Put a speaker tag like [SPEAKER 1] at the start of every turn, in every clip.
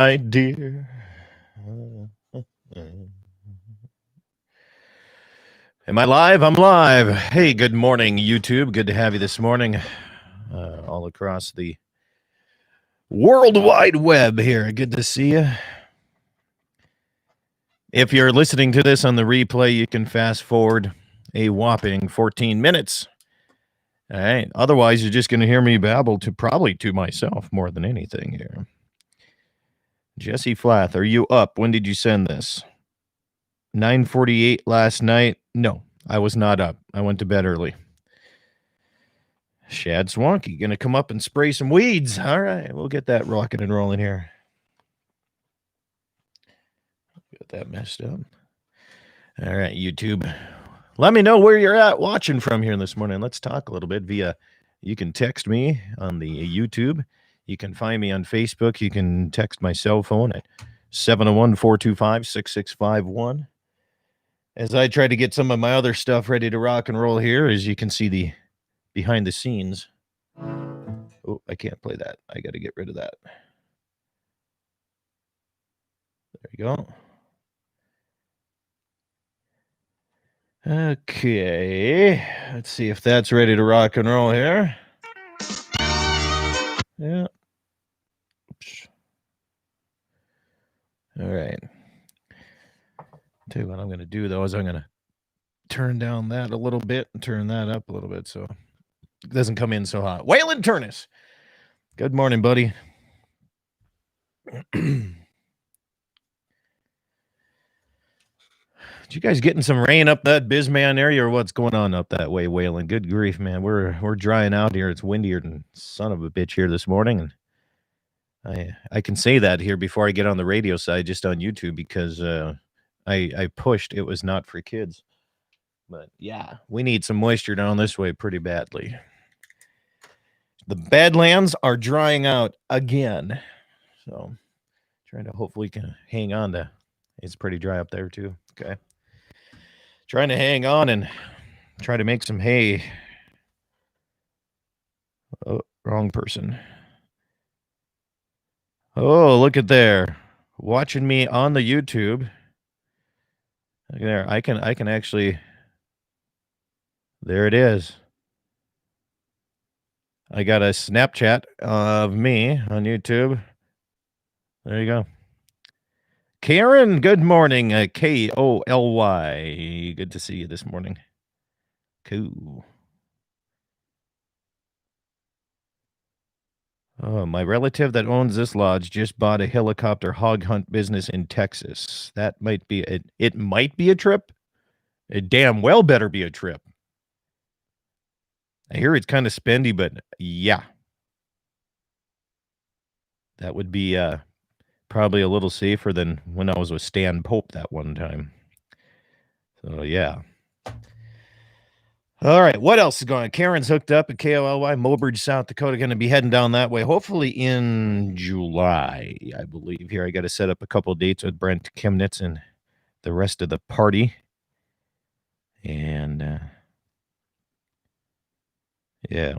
[SPEAKER 1] my dear. Am I live? I'm live. Hey, good morning, YouTube. Good to have you this morning, all across the World Wide Web here. Good to see you. If you're listening to this on the replay, you can fast forward a whopping 14 minutes. All right. Otherwise, you're just going to hear me babble probably to myself more than anything here. Jesse Flath, are you up? When did you send this? 9:48 last night? No, I was not up. I went to bed early. Shad Swanky, going to come up and spray some weeds. All right, we'll get that rocking and rolling here. Got that messed up. All right, YouTube. Let me know where you're at watching from here this morning. Let's talk a little bit via, you can text me on the YouTube. You can find me on Facebook. You can text my cell phone at 701-425-6651. As I try to get some of my other stuff ready to rock and roll here, as you can see the behind the scenes. Oh, I can't play that. I got to get rid of that. There you go. Okay. Let's see if that's ready to rock and roll here. Yeah. Oops. All right. Tell you what I'm going to do, though, is I'm going to turn down that a little bit and turn that up a little bit so it doesn't come in so hot. Waylon Turnus. Good morning, buddy. You guys getting some rain up that Bisman area, or what's going on up that way, Waylon? Good grief, man. We're drying out here. It's windier than son of a bitch here this morning, and I can say that here before I get on the radio side, just on YouTube, because I pushed it was not for kids. But yeah, we need some moisture down this way pretty badly. The Badlands are drying out again, so trying to hopefully can hang on to. It's pretty dry up there too. Okay. Trying to hang on and try to make some hay. Oh, wrong person. Oh, look at there. Watching me on the YouTube. Look there. I can actually. There it is. I got a Snapchat of me on YouTube. There you go. Karen, good morning. Koly. Good to see you this morning. Cool. Oh, my relative that owns this lodge just bought a helicopter hog hunt business in Texas. That might be it might be a trip. It damn well better be a trip. I hear it's kind of spendy, but yeah. That would be probably a little safer than when I was with Stan Pope that one time. So, yeah. All right, what else is going on? Karen's hooked up at KOLY, Mobridge, South Dakota. Going to be heading down that way, hopefully in July, I believe. Here, I got to set up a couple of dates with Brent Chemnitz and the rest of the party. And, yeah.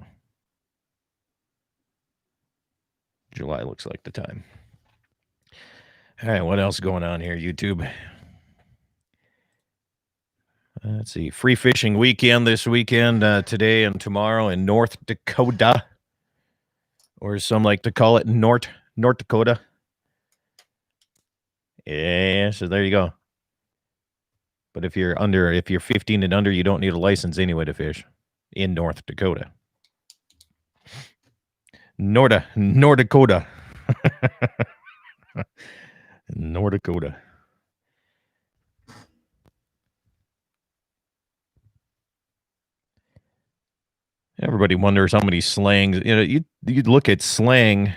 [SPEAKER 1] July looks like the time. All right, what else going on here, YouTube? Let's see. Free fishing weekend this weekend, today and tomorrow in North Dakota, or as some like to call it, North Dakota. Yeah, so there you go. But if you're 15 and under, you don't need a license anyway to fish in North Dakota. North Dakota. North Dakota. Everybody wonders how many slangs. You know, you'd look at slang.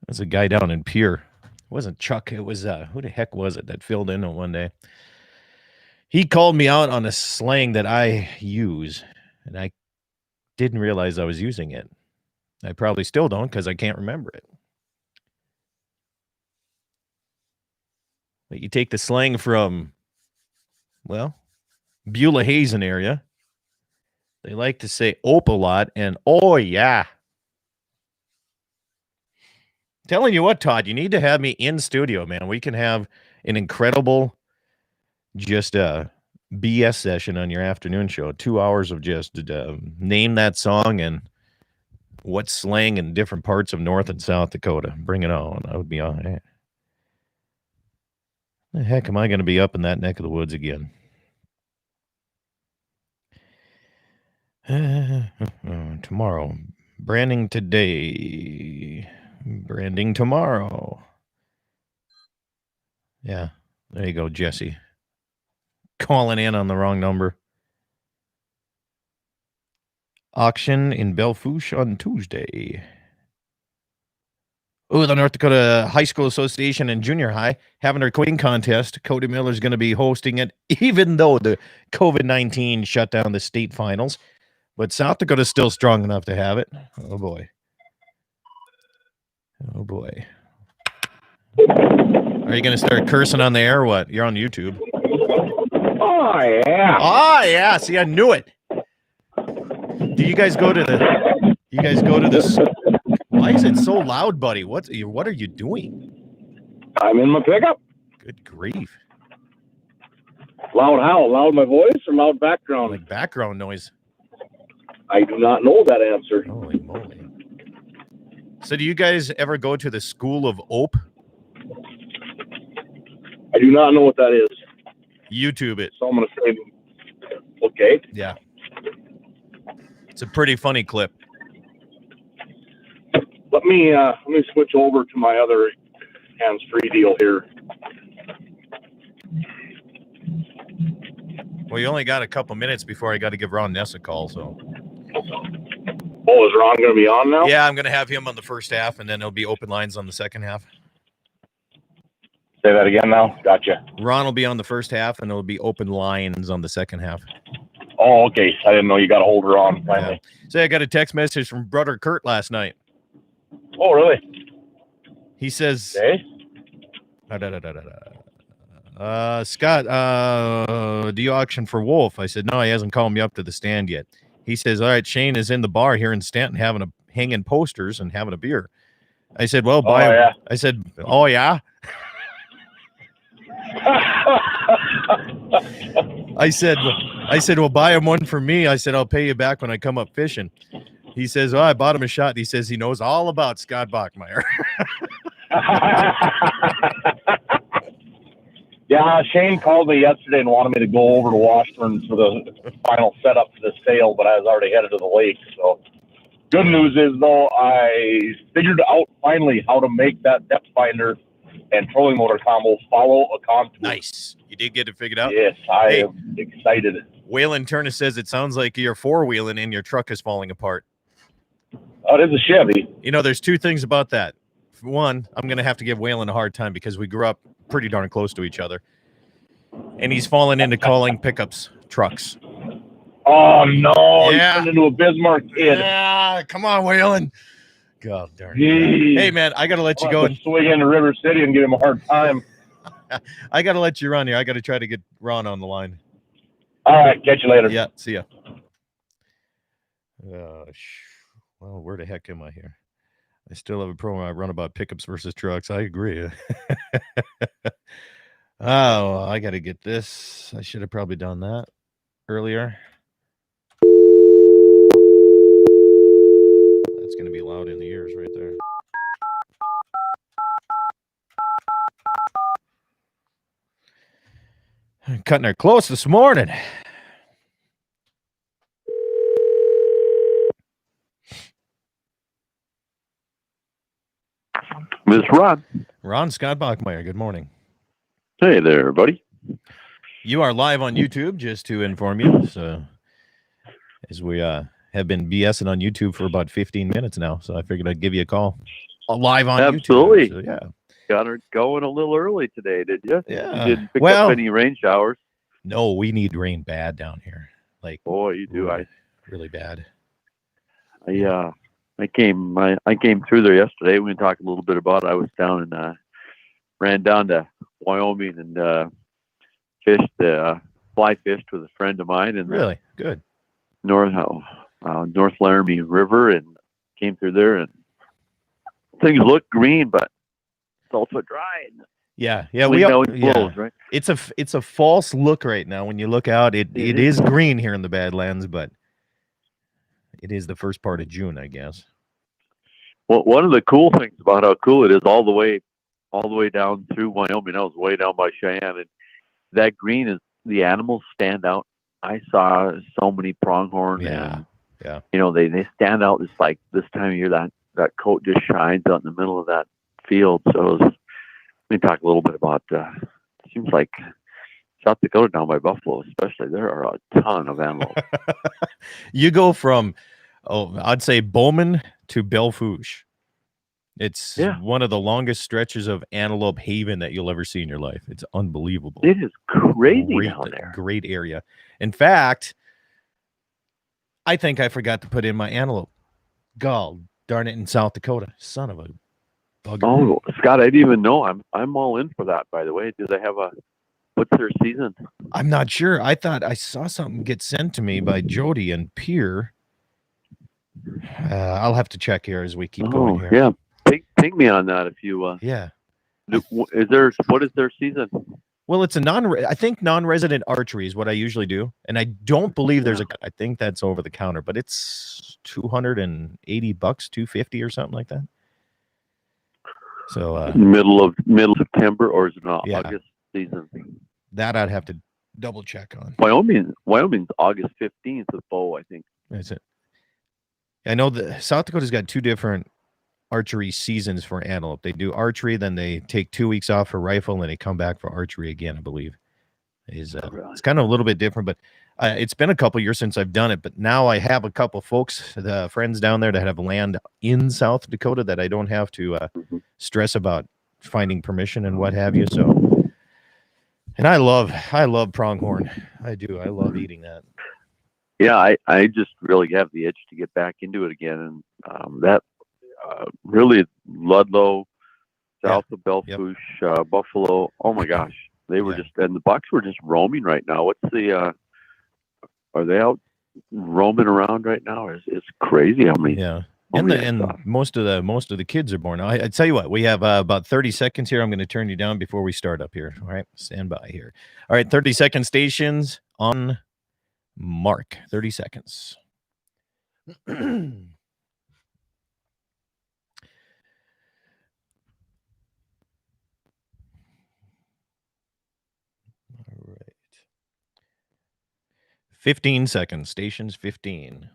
[SPEAKER 1] There's a guy down in Pierre. It wasn't Chuck. It was who the heck was it that filled in on one day? He called me out on a slang that I use, and I didn't realize I was using it. I probably still don't because I can't remember it. But you take the slang from, well, Beulah Hazen area. They like to say "ope" a lot and "oh yeah." Telling you what, Todd, you need to have me in studio, man. We can have an incredible just BS session on your afternoon show. 2 hours of just name that song and what slang in different parts of North and South Dakota. Bring it on. I would be on it. The heck am I going to be up in that neck of the woods again? Tomorrow. Branding today. Branding tomorrow. Yeah. There you go, Jesse. Calling in on the wrong number. Auction in Belfouche on Tuesday. Oh, the North Dakota High School Association and Junior High having their Queen contest. Cody Miller's going to be hosting it, even though the COVID-19 shut down the state finals. But South Dakota's still strong enough to have it. Oh, boy. Oh, boy. Are you going to start cursing on the air or what? You're on YouTube.
[SPEAKER 2] Oh, yeah.
[SPEAKER 1] Oh, yeah. See, I knew it. Do you guys go to the... You guys go to this... Why is it so loud, buddy? What are you doing?
[SPEAKER 2] I'm in my pickup.
[SPEAKER 1] Good grief.
[SPEAKER 2] Loud how? Loud my voice or loud background?
[SPEAKER 1] Like background noise.
[SPEAKER 2] I do not know that answer.
[SPEAKER 1] Holy moly. So do you guys ever go to the School of Ope?
[SPEAKER 2] I do not know what that is.
[SPEAKER 1] YouTube it.
[SPEAKER 2] So I'm going to say, okay.
[SPEAKER 1] Yeah. It's a pretty funny clip.
[SPEAKER 2] Let me switch over to my other hands-free deal here.
[SPEAKER 1] Well, you only got a couple minutes before I got to give Ron Ness a call, so.
[SPEAKER 2] Oh, is Ron going to be on now?
[SPEAKER 1] Yeah, I'm going to have him on the first half, and then there'll be open lines on the second half.
[SPEAKER 2] Say that again now. Gotcha.
[SPEAKER 1] Ron will be on the first half, and there'll be open lines on the second half.
[SPEAKER 2] Oh, okay. I didn't know you got a hold of Ron finally.
[SPEAKER 1] Yeah. So I got a text message from brother Kurt last night.
[SPEAKER 2] Oh, really?
[SPEAKER 1] He says,
[SPEAKER 2] Okay.
[SPEAKER 1] Scott, do you auction for Wolf? I said, no, he hasn't called me up to the stand yet. He says, all right, Shane is in the bar here in Stanton hanging posters and having a beer. I said, well, buy
[SPEAKER 2] yeah.
[SPEAKER 1] I said, oh, yeah. I said, well, buy him one for me. I said, I'll pay you back when I come up fishing. He says, oh, I bought him a shot. He says he knows all about Scott Bachmeyer.
[SPEAKER 2] Yeah, Shane called me yesterday and wanted me to go over to Washburn for the final setup for the sale, but I was already headed to the lake. So good news is, though, I figured out finally how to make that depth finder and trolling motor combo follow a contour.
[SPEAKER 1] Nice. You did get it figured out?
[SPEAKER 2] Yes, I am excited.
[SPEAKER 1] Waylon Turner says it sounds like you're four-wheeling and your truck is falling apart.
[SPEAKER 2] Oh, it is a Chevy.
[SPEAKER 1] You know, there's two things about that. One, I'm going to have to give Waylon a hard time because we grew up pretty darn close to each other. And he's fallen into calling pickups trucks.
[SPEAKER 2] Oh, no.
[SPEAKER 1] Yeah.
[SPEAKER 2] He's turned into a Bismarck kid.
[SPEAKER 1] Yeah, come on, Waylon. God darn it.
[SPEAKER 2] Jeez.
[SPEAKER 1] Hey, man, I got to let you go.
[SPEAKER 2] And swing into River City and give him a hard time.
[SPEAKER 1] I got to let you run here. I got to try to get Ron on the line.
[SPEAKER 2] All right. Catch you later.
[SPEAKER 1] Yeah, see ya. Well, where the heck am I here? I still have a program I run about pickups versus trucks. I agree. Oh, I got to get this. I should have probably done that earlier. That's going to be loud in the ears right there. Cutting her close this morning.
[SPEAKER 3] This is Ron.
[SPEAKER 1] Ron Scott Bachmeyer, good morning.
[SPEAKER 3] Hey there, buddy.
[SPEAKER 1] You are live on YouTube, just to inform you. So, as we have been BSing on YouTube for about 15 minutes now, so I figured I'd give you a call. Live on
[SPEAKER 3] Absolutely.
[SPEAKER 1] YouTube. So, yeah.
[SPEAKER 3] Got her going a little early today, did you?
[SPEAKER 1] Yeah.
[SPEAKER 3] You didn't pick up any rain showers?
[SPEAKER 1] No, we need rain bad down here. Like,
[SPEAKER 3] boy, you do.
[SPEAKER 1] Really bad.
[SPEAKER 3] I came through there yesterday. We can talk a little bit about it. I was down and ran down to Wyoming and fly fished with a friend of mine in
[SPEAKER 1] really good
[SPEAKER 3] North Laramie River, and came through there and things look green, but it's also dry.
[SPEAKER 1] Yeah,
[SPEAKER 3] Blows, right?
[SPEAKER 1] It's a false look right now. When you look out, it is green here in the Badlands, but it is the first part of June, I guess.
[SPEAKER 3] Well, one of the cool things about how cool it is all the way down through Wyoming. I was way down by Cheyenne, and that green is the animals stand out. I saw so many pronghorn.
[SPEAKER 1] Yeah.
[SPEAKER 3] They stand out. It's like this time of year that coat just shines out in the middle of that field. So let me talk a little bit about. Seems like South Dakota down by Buffalo, especially, there are a ton of antelope.
[SPEAKER 1] You go from, I'd say Bowman to Belle Fourche. It's one of the longest stretches of antelope haven that you'll ever see in your life. It's unbelievable.
[SPEAKER 3] It is crazy down there.
[SPEAKER 1] Great area. In fact, I think I forgot to put in my antelope. Gall, darn it, in South Dakota. Son of a bugger.
[SPEAKER 3] Oh, Scott, I didn't even know. I'm all in for that, by the way. Do they have what's their season?
[SPEAKER 1] I'm not sure. I thought I saw something get sent to me by Jody and Pierre. I'll have to check here as we keep going here.
[SPEAKER 3] Yeah. Ping me on that if you.
[SPEAKER 1] Yeah.
[SPEAKER 3] What is their season?
[SPEAKER 1] Well, it's I think non-resident archery is what I usually do, and I don't believe I think that's over the counter, but it's $280, $250 or something like that. So
[SPEAKER 3] middle of September, or is it not August season?
[SPEAKER 1] That I'd have to double check on.
[SPEAKER 3] Wyoming's August 15th with bow, I think.
[SPEAKER 1] That's it. I know that South Dakota's got two different archery seasons for antelope. They do archery, then they take 2 weeks off for rifle, and then they come back for archery again, I believe. It's kind of a little bit different, but it's been a couple years since I've done it, but now I have a couple folks, friends down there that have land in South Dakota that I don't have to stress about finding permission and what have you. So, and I love pronghorn. I do. I love eating that.
[SPEAKER 3] Yeah, I just really have the itch to get back into it again, and that really Ludlow, south of Belle Fourche, Buffalo. Oh my gosh, they were and the bucks were just roaming right now. What's the? Are they out roaming around right now? It's crazy how many.
[SPEAKER 1] Yeah, and most of the kids are born. I tell you what, we have about 30 seconds here. I'm going to turn you down before we start up here. All right, stand by here. All right, 30-second stations on mark. 30 seconds. All right. 15 seconds. Stations 15.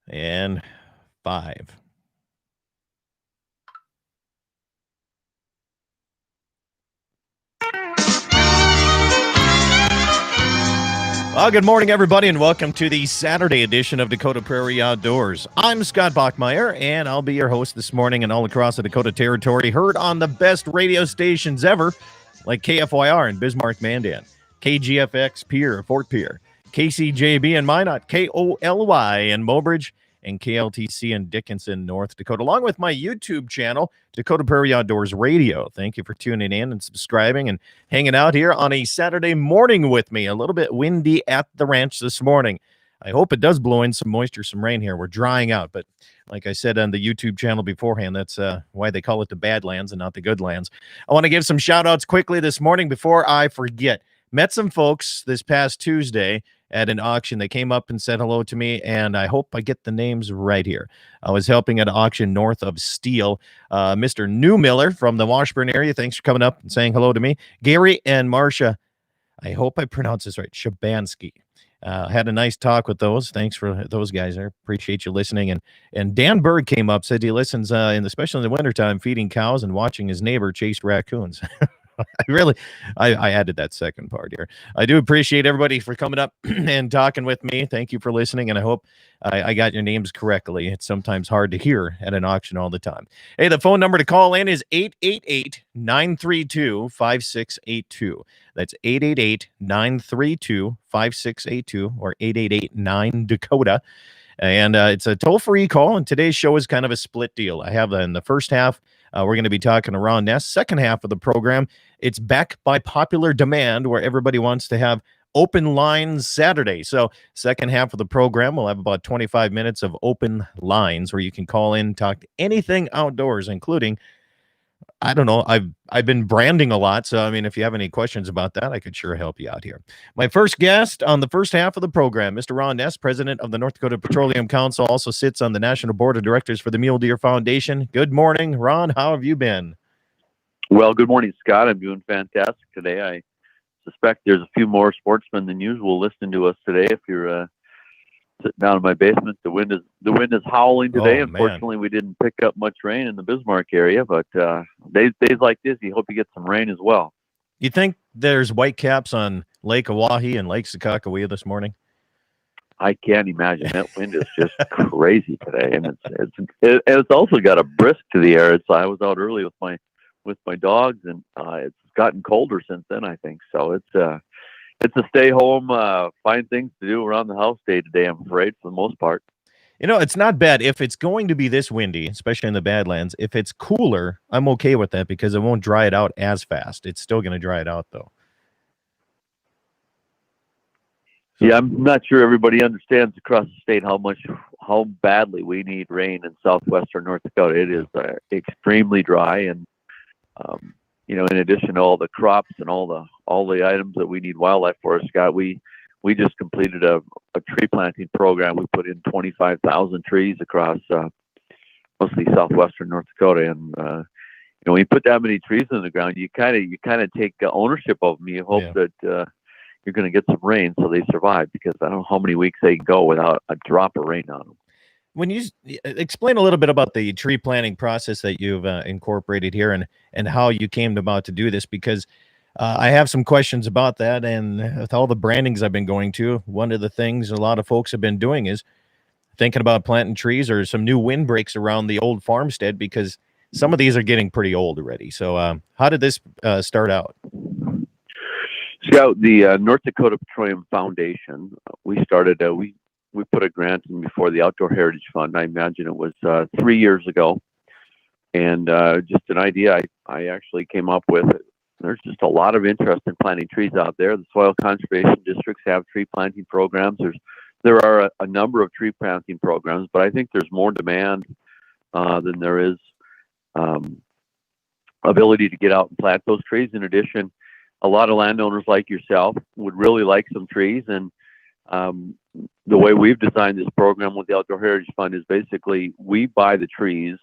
[SPEAKER 1] And 5. Well, good morning, everybody, and welcome to the Saturday edition of Dakota Prairie Outdoors. I'm Scott Bachmeyer, and I'll be your host this morning and all across the Dakota Territory, heard on the best radio stations ever, like KFYR in Bismarck, Mandan, KGFX Pierre, Fort Pierre, KCJB in Minot, KOLY in Mobridge, and KLTC in Dickinson, North Dakota, along with my YouTube channel, Dakota Prairie Outdoors Radio. Thank you for tuning in and subscribing and hanging out here on a Saturday morning with me. A little bit windy at the ranch this morning. I hope it does blow in some moisture, some rain here. We're drying out, but like I said on the YouTube channel beforehand, that's why they call it the Badlands and not the Goodlands. I want to give some shout outs quickly this morning before I forget. Met some folks this past Tuesday at an auction. They came up and said hello to me, and I hope I get the names right here. I was helping at an auction north of Steele. Mr. Newmiller from the Washburn area, thanks for coming up and saying hello to me. Gary and Marcia, I hope I pronounce this right, Shabansky. Had a nice talk with those. Thanks for those guys. I appreciate you listening. And Dan Berg came up, said he listens, especially in the wintertime, feeding cows and watching his neighbor chase raccoons. I added that second part here. I do appreciate everybody for coming up and talking with me. Thank you for listening, and I hope I got your names correctly. It's sometimes hard to hear at an auction all the time. Hey, the phone number to call in is 888-932-5682. That's 888-932-5682 or 888-9-DAKOTA. And it's a toll-free call, and today's show is kind of a split deal. I have in the first half, we're going to be talking to Ron Ness. Second half of the program, it's back by popular demand, where everybody wants to have Open Lines Saturday. So second half of the program, we'll have about 25 minutes of open lines where you can call in, talk to anything outdoors, including, I don't know, I've been branding a lot. So, I mean, if you have any questions about that, I could sure help you out here. My first guest on the first half of the program, Mr. Ron Ness, president of the North Dakota Petroleum Council, also sits on the National Board of Directors for the Mule Deer Foundation. Good morning, Ron. How have you been?
[SPEAKER 3] Well, good morning, Scott. I'm doing fantastic today. I suspect there's a few more sportsmen than usual listening to us today. If you're sitting down in my basement, the wind is howling today. Unfortunately, we didn't pick up much rain in the Bismarck area, but days like this, you hope you get some rain as well.
[SPEAKER 1] You think there's whitecaps on Lake Oahe and Lake Sakakawea this morning?
[SPEAKER 3] I can't imagine. That wind is just crazy today, and it's also got a brisk to the air. I was out early with my dogs, and it's gotten colder since then, I think. So it's a stay home, find things to do around the house day to day, I'm afraid, for the most part.
[SPEAKER 1] You know, it's not bad. If it's going to be this windy, especially in the Badlands, if it's cooler, I'm okay with that because it won't dry it out as fast. It's still going to dry it out, though.
[SPEAKER 3] So, yeah, I'm not sure everybody understands across the state how badly we need rain in southwestern North Dakota. It is extremely dry, and in addition to all the crops and all the items that we need wildlife for, Scott, we just completed a tree planting program. We put in 25,000 trees across mostly southwestern North Dakota, and when you put that many trees in the ground, you kind of take ownership of them. You hope that you're going to get some rain so they survive, because I don't know how many weeks they can go without a drop of rain on them.
[SPEAKER 1] When you explain a little bit about the tree planting process that you've incorporated here and how you came about to do this, because I have some questions about that. And with all the brandings I've been going to, one of the things a lot of folks have been doing is thinking about planting trees or some new windbreaks around the old farmstead, because some of these are getting pretty old already. So how did this start out?
[SPEAKER 3] Scout, the North Dakota Petroleum Foundation, we started, we put a grant in before the Outdoor Heritage Fund. I imagine it was 3 years ago. And just an idea I actually came up with. There's just a lot of interest in planting trees out there. The soil conservation districts have tree planting programs. There are a number of tree planting programs, but I think there's more demand than there is ability to get out and plant those trees. In addition, a lot of landowners like yourself would really like some trees, and the way we've designed this program with the Outdoor Heritage Fund is basically we buy the trees,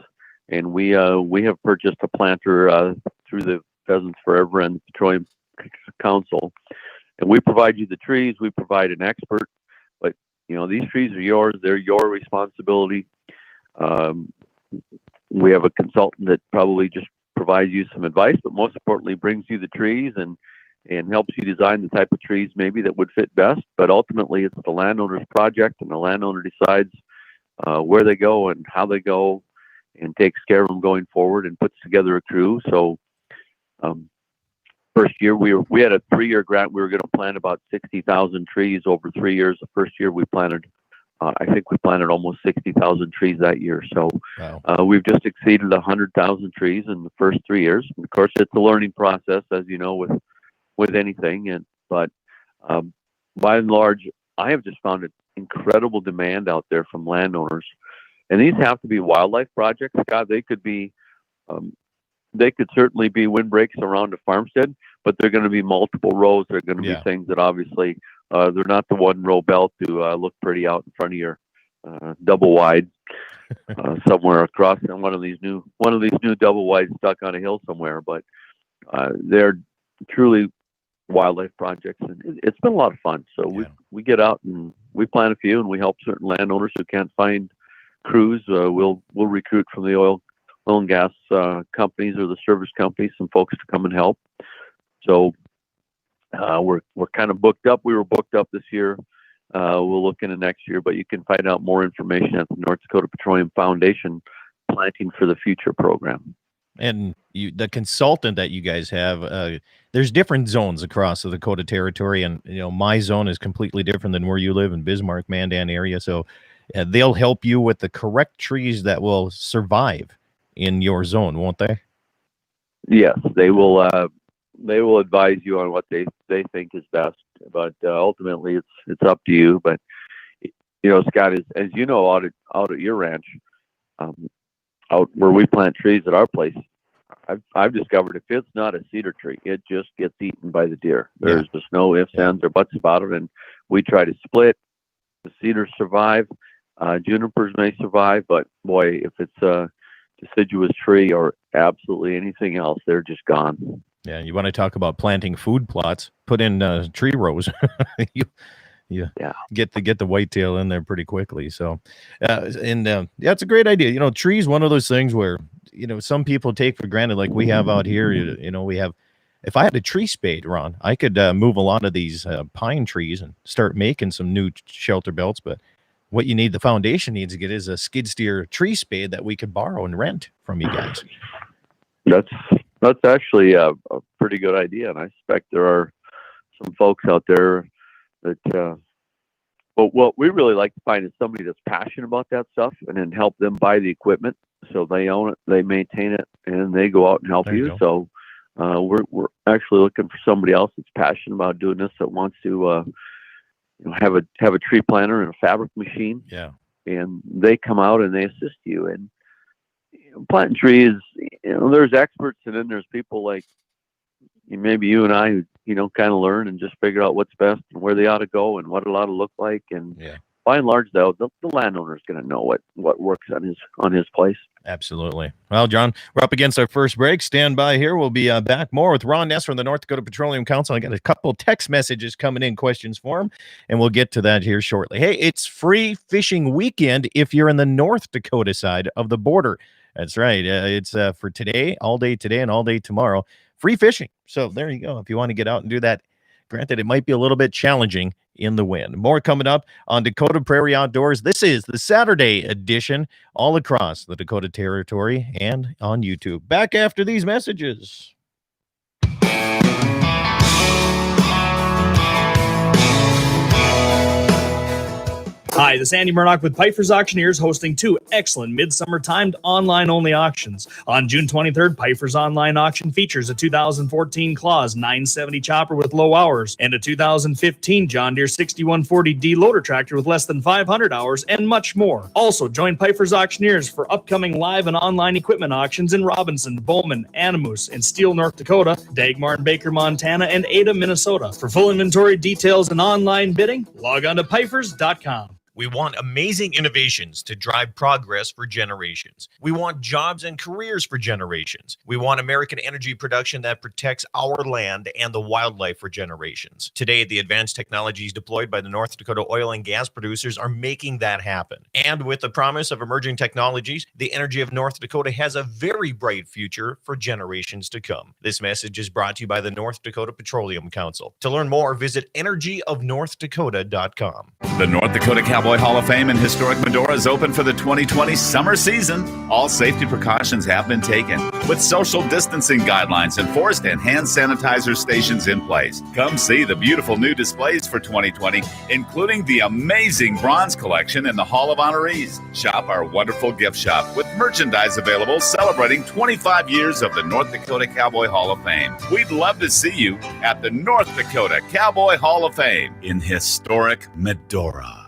[SPEAKER 3] and we have purchased a planter through the Pheasants Forever and the Petroleum Council, and we provide you the trees. We provide an expert, but these trees are yours. They're your responsibility. We have a consultant that probably just provides you some advice, but most importantly brings you the trees and helps you design the type of trees maybe that would fit best. But ultimately, it's the landowner's project, and the landowner decides where they go and how they go, and takes care of them going forward and puts together a crew. So first year we had a 3-year grant. We were going to plant about 60,000 trees over 3 years. The first year we planted, I think we planted almost 60,000 trees that year. So wow. We've just exceeded 100,000 trees in the first 3 years. And of course, it's a learning process, as you know, with anything. But by and large, I have just found an incredible demand out there from landowners. And these have to be wildlife projects. God, they could certainly be windbreaks around a farmstead, but they're going to be multiple rows. They're going to be things that obviously they're not the one row belt to look pretty out in front of your double wide somewhere across in one of these new double wides stuck on a hill somewhere. But they're truly wildlife projects, and it's been a lot of fun. So we get out and we plant a few, and we help certain landowners who can't find crews. We'll recruit from the oil and gas companies or the service companies some folks to come and help. So we're kind of booked up. We were booked up this year. We'll look into next year, but you can find out more information at the North Dakota Petroleum Foundation Planting for the Future program.
[SPEAKER 1] And the consultant that you guys have, there's different zones across the Dakota Territory, and my zone is completely different than where you live in Bismarck, Mandan area. So they'll help you with the correct trees that will survive in your zone, won't they?
[SPEAKER 3] Yes, they will. They will advise you on what they think is best. but ultimately it's up to you. But Scott, as you know, out at your ranch, out where we plant trees at our place, I've discovered if it's not a cedar tree, it just gets eaten by the deer. There's just no ifs, ands, or buts about it. And we try to split. The cedars survive. Junipers may survive, but boy, if it's a deciduous tree or absolutely anything else, they're just gone.
[SPEAKER 1] Yeah, you want to talk about planting food plots? Put in tree rows. you get the whitetail in there pretty quickly. So, it's a great idea. Trees, one of those things where some people take for granted, like we have out here. We have. If I had a tree spade, Ron, I could move a lot of these pine trees and start making some new shelter belts. But what you need, the foundation needs to get, is a skid steer tree spade that we could borrow and rent from you guys.
[SPEAKER 3] That's actually a pretty good idea, and I suspect there are some folks out there that. But what we really like to find is somebody that's passionate about that stuff, and then help them buy the equipment so they own it, they maintain it, and they go out and help you. So we're actually looking for somebody else that's passionate about doing this, that wants to have a tree planter and a fabric machine.
[SPEAKER 1] Yeah, and
[SPEAKER 3] they come out and they assist you. And planting trees, there's experts, and then there's people like maybe you and I who kind of learn and just figure out what's best and where they ought to go and what it ought to look like. And by and large, though, the landowner is going to know what works on his place.
[SPEAKER 1] Absolutely. Well, John, we're up against our first break. Stand by here. We'll be back more with Ron Ness from the North Dakota Petroleum Council. I got a couple text messages coming in, questions for him, and we'll get to that here shortly. Hey, it's free fishing weekend if you're in the North Dakota side of the border. That's right. It's for today, all day today and all day tomorrow. Free fishing. So there you go. If you want to get out and do that, granted, it might be a little bit challenging in the wind. More coming up on Dakota Prairie Outdoors. This is the Saturday edition, all across the Dakota Territory and on YouTube. Back after these messages.
[SPEAKER 4] Hi, this is Andy Murdoch with Piper's Auctioneers, hosting two excellent midsummer-timed online-only auctions. On June 23rd, Piper's online auction features a 2014 Claas 970 chopper with low hours and a 2015 John Deere 6140D loader tractor with less than 500 hours and much more. Also, join Piper's Auctioneers for upcoming live and online equipment auctions in Robinson, Bowman, Animus, and Steele, North Dakota, Dagmar and Baker, Montana, and Ada, Minnesota. For full inventory details and online bidding, log on to pipers.com.
[SPEAKER 1] We want amazing innovations to drive progress for generations. We want jobs and careers for generations. We want American energy production that protects our land and the wildlife for generations. Today, the advanced technologies deployed by the North Dakota oil and gas producers are making that happen. And with the promise of emerging technologies, the energy of North Dakota has a very bright future for generations to come. This message is brought to you by the North Dakota Petroleum Council. To learn more, visit energyofnorthdakota.com.
[SPEAKER 5] The North Dakota Cowboy Hall of Fame in historic Medora is open for the 2020 summer season. All safety precautions have been taken, with social distancing guidelines enforced and hand sanitizer stations in place. Come see the beautiful new displays for 2020, including the amazing bronze collection in the Hall of Honorees. Shop our wonderful gift shop with merchandise available celebrating 25 years of the North Dakota Cowboy Hall of Fame. We'd love to see you at the North Dakota Cowboy Hall of Fame in historic Medora.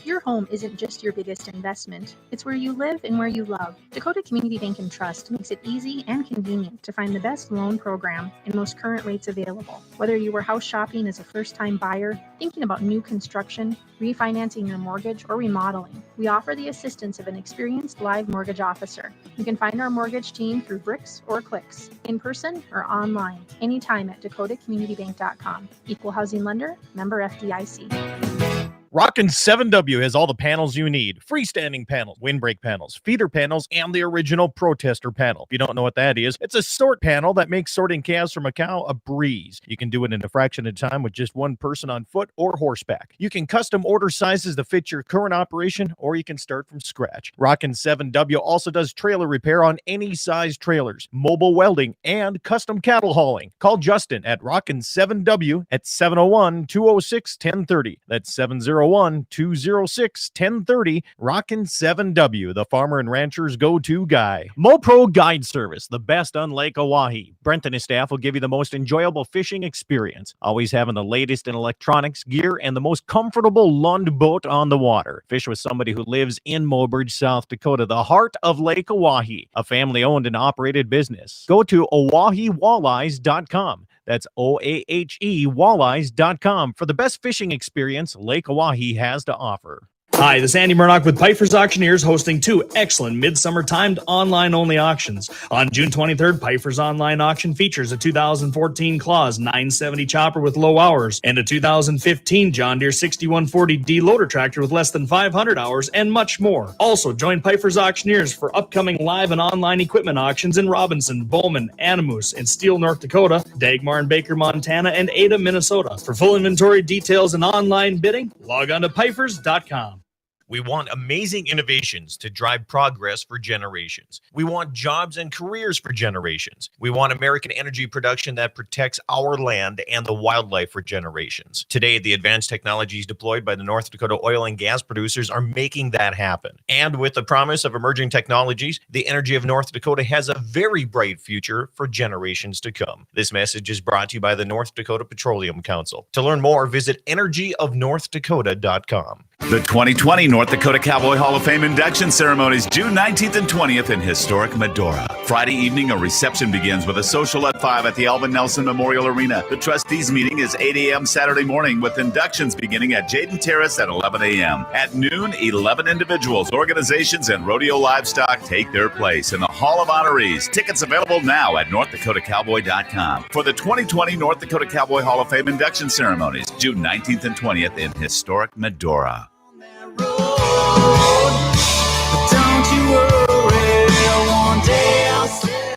[SPEAKER 6] Your home isn't just your biggest investment. It's where you live and where you love. Dakota Community Bank and Trust makes it easy and convenient to find the best loan program and most current rates available. Whether you were house shopping as a first-time buyer, thinking about new construction, refinancing your mortgage, or remodeling, we offer the assistance of an experienced live mortgage officer. You can find our mortgage team through bricks or clicks, in person or online, anytime at dakotacommunitybank.com. Equal housing lender, member FDIC.
[SPEAKER 1] Rockin' 7W has all the panels you need. Freestanding panels, windbreak panels, feeder panels, and the original protester panel. If you don't know what that is, it's a sort panel that makes sorting calves from a cow a breeze. You can do it in a fraction of time with just one person on foot or horseback. You can custom order sizes to fit your current operation, or you can start from scratch. Rockin' 7W also does trailer repair on any size trailers, mobile welding, and custom cattle hauling. Call Justin at Rockin' 7W at 701-206-1030. That's 701 401-206-1030, rockin' 7W, the farmer and rancher's go-to guy. MoPro Guide Service, the best on Lake Oahe. Brent and his staff will give you the most enjoyable fishing experience, always having the latest in electronics, gear, and the most comfortable Lund boat on the water. Fish with somebody who lives in Mobridge, South Dakota, the heart of Lake Oahe, a family-owned and operated business. Go to OaheWalleyes.com. That's OAHE Walleyes.com for the best fishing experience Lake Oahe has to offer.
[SPEAKER 4] Hi, this is Andy Murdoch with Piper's Auctioneers, hosting two excellent midsummer timed online-only auctions. On June 23rd, Piper's online auction features a 2014 Claas 970 chopper with low hours and a 2015 John Deere 6140D loader tractor with less than 500 hours and much more. Also, join Piper's Auctioneers for upcoming live and online equipment auctions in Robinson, Bowman, Animus, and Steele, North Dakota, Dagmar and Baker, Montana, and Ada, Minnesota. For full inventory details and online bidding, log on to pipers.com.
[SPEAKER 1] We want amazing innovations to drive progress for generations. We want jobs and careers for generations. We want American energy production that protects our land and the wildlife for generations. Today, the advanced technologies deployed by the North Dakota oil and gas producers are making that happen. And with the promise of emerging technologies, the energy of North Dakota has a very bright future for generations to come. This message is brought to you by the North Dakota Petroleum Council. To learn more, visit energyofnorthdakota.com.
[SPEAKER 5] The 2020 North Dakota Cowboy Hall of Fame induction ceremonies June 19th and 20th in historic Medora. Friday evening, a reception begins with a social at 5 at the Alvin Nelson Memorial Arena. The trustees meeting is 8 a.m. Saturday morning with inductions beginning at Jaden Terrace at 11 a.m. At noon, 11 individuals, organizations, and rodeo livestock take their place in the Hall of Honorees. Tickets available now at NorthDakotaCowboy.com for the 2020 North Dakota Cowboy Hall of Fame induction ceremonies June 19th and 20th in historic Medora.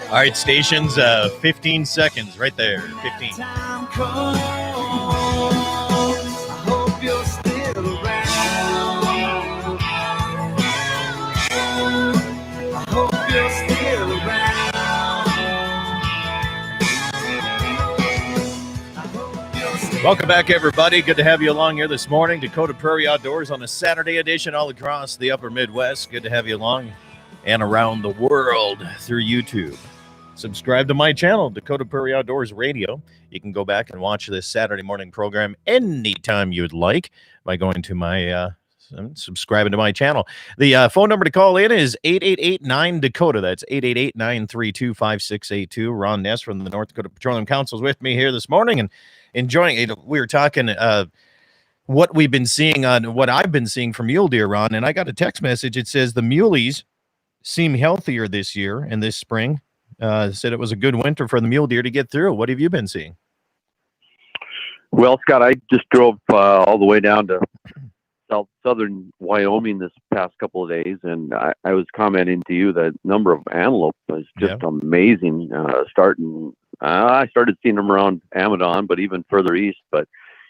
[SPEAKER 1] All right, stations, 15 seconds right there. 15. Welcome back, everybody. Good to have you along here this morning. Dakota Prairie Outdoors on a Saturday edition all across the upper Midwest. Good to have you along and around the world through YouTube. Subscribe to my channel, Dakota Prairie Outdoors Radio. You can go back and watch this Saturday morning program anytime you'd like by going to my subscribing to my channel. The phone number to call in is 888-9-DAKOTA. That's 888-932-5682. Ron Ness from the North Dakota Petroleum Council is with me here this morning and enjoying it. We were talking what we've been seeing on what I've been seeing from mule deer, Ron, and I got a text message. It says the muleys seem healthier this year and this spring. Said it was a good winter for the mule deer to get through. What have you been seeing?
[SPEAKER 3] Well, Scott, I just drove all the way down to southern Wyoming this past couple of days, and I was commenting to you that number of antelope was just amazing. I started seeing them around Amadon, but even further east. But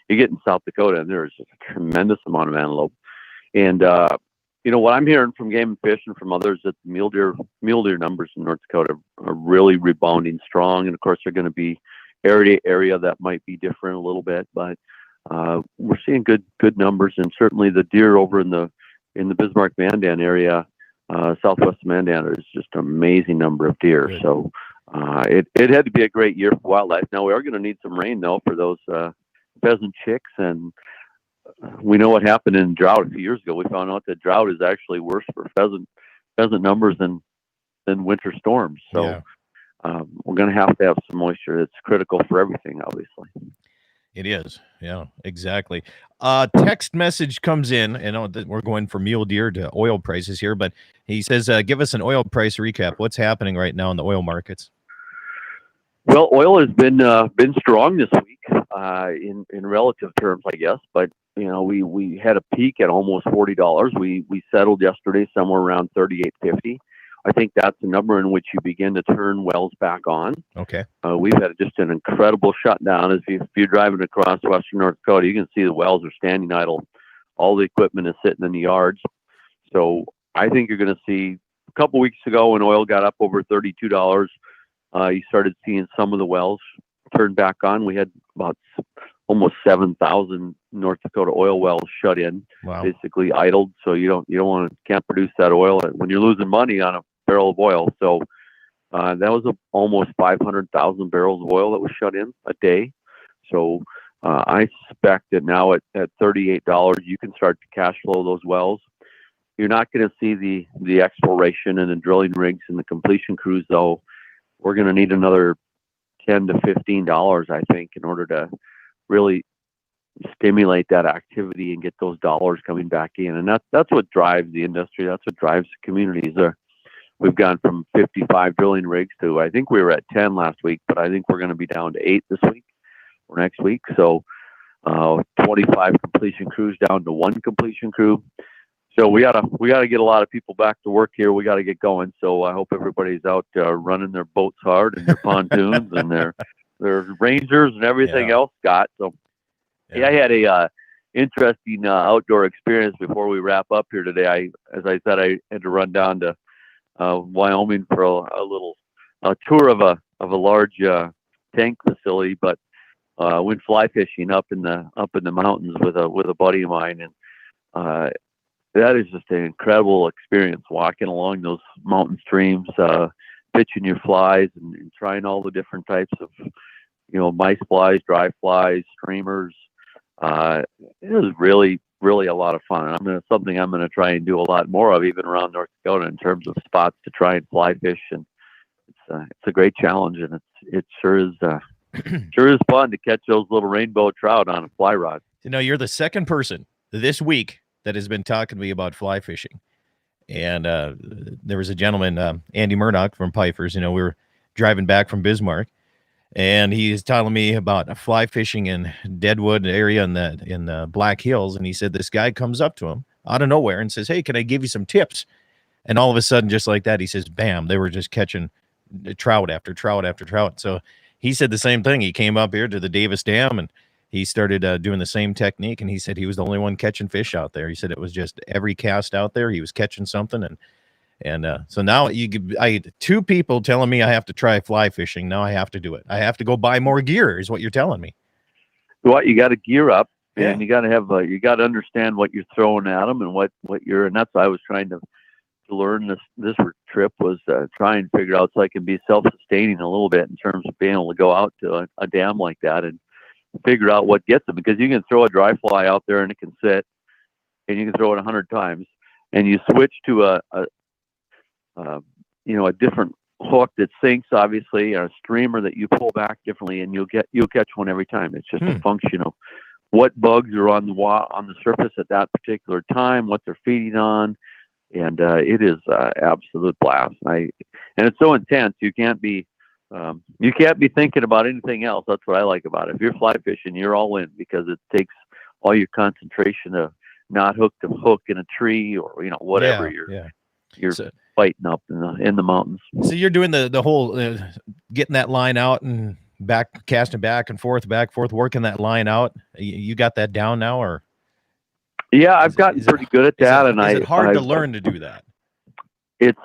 [SPEAKER 3] you get in South Dakota, and there's just a tremendous amount of antelope. And what I'm hearing from Game and Fish and from others, that the mule deer numbers in North Dakota are really rebounding strong. And of course, they're going to be area that might be different a little bit, but we're seeing good numbers. And certainly the deer over in the Bismarck Mandan area, southwest of Mandan, is just an amazing number of deer. Good. So it had to be a great year for wildlife. Now we are going to need some rain though for those pheasant chicks, and we know what happened in drought a few years ago. We found out that drought is actually worse for pheasant numbers than winter storms. So we're going to have some moisture. It's critical for everything, obviously.
[SPEAKER 1] It is. Yeah, exactly. Text message comes in, and we're going from mule deer to oil prices here, but he says, give us an oil price recap. What's happening right now in the oil markets?
[SPEAKER 3] Well, oil has been strong this week in relative terms, I guess. But we had a peak at almost $40. We settled yesterday somewhere around $38.50. I think that's a number in which you begin to turn wells back on.
[SPEAKER 1] Okay.
[SPEAKER 3] We've had just an incredible shutdown. If you're driving across western North Dakota, you can see the wells are standing idle. All the equipment is sitting in the yards. So I think you're going to see, a couple weeks ago when oil got up over $32, you started seeing some of the wells turn back on. We had about almost 7,000 North Dakota oil wells shut in, basically idled. So you can't produce that oil when you're losing money on a barrel of oil. So that was almost 500,000 barrels of oil that was shut in a day. So I suspect that now at $38, you can start to cash flow those wells. You're not going to see the exploration and the drilling rigs and the completion crews, though. We're going to need another $10 to $15, I think, in order to really stimulate that activity and get those dollars coming back in. And that's what drives the industry. That's what drives the communities. We've gone from 55 drilling rigs to, I think we were at 10 last week, but I think we're going to be down to 8 this week or next week. So 25 completion crews down to 1 completion crew. So we gotta get a lot of people back to work here. We got to get going. So I hope everybody's out running their boats hard and their pontoons and their Rangers and everything else, Scott. So I had a interesting outdoor experience before we wrap up here today. As I said, I had to run down to Wyoming for a little tour of a large tank facility, but went fly fishing up in the mountains with a buddy of mine, and that is just an incredible experience, walking along those mountain streams, pitching your flies and trying all the different types of, mice flies, dry flies, streamers. It was really, really a lot of fun. Something I'm going to try and do a lot more of, even around North Dakota, in terms of spots to try and fly fish. And it's a great challenge, and it sure is fun to catch those little rainbow trout on a fly rod.
[SPEAKER 1] You're the second person this week that has been talking to me about fly fishing. And there was a gentleman, Andy Murdoch from Pifers. We were driving back from Bismarck, and he's telling me about fly fishing in Deadwood area in the Black Hills. And he said this guy comes up to him out of nowhere and says, "Hey, can I give you some tips?" And all of a sudden, just like that, he says, bam, they were just catching trout after trout after trout. So he said the same thing. He came up here to the Davis Dam, and he started doing the same technique, and he said he was the only one catching fish out there. He said it was just every cast out there, he was catching something. And so now I 2 people telling me I have to try fly fishing. Now I have to do it. I have to go buy more gear is what you're telling me.
[SPEAKER 3] Well, you got to gear up, and you got to have, you got to understand what you're throwing at them and what and that's what I was trying to learn this trip was try and figure out so I can be self-sustaining a little bit in terms of being able to go out to a dam like that and figure out what gets them, because you can throw a dry fly out there and it can sit, and you can throw it 100 times, and you switch to a different hook that sinks, obviously, or a streamer that you pull back differently, and you'll catch one every time. It's just a function of what bugs are on the surface at that particular time, what they're feeding on, and it is absolute blast. And it's so intense, you can't be thinking about anything else. That's what I like about it. If you're fly fishing, you're all in, because it takes all your concentration to not hook the hook in a tree or whatever you're fighting up in the mountains.
[SPEAKER 1] So you're doing the whole getting that line out and casting back and forth, working that line out. You got that down now, or?
[SPEAKER 3] Yeah, I've gotten pretty good at that.
[SPEAKER 1] Is it hard to learn to do that?
[SPEAKER 3] It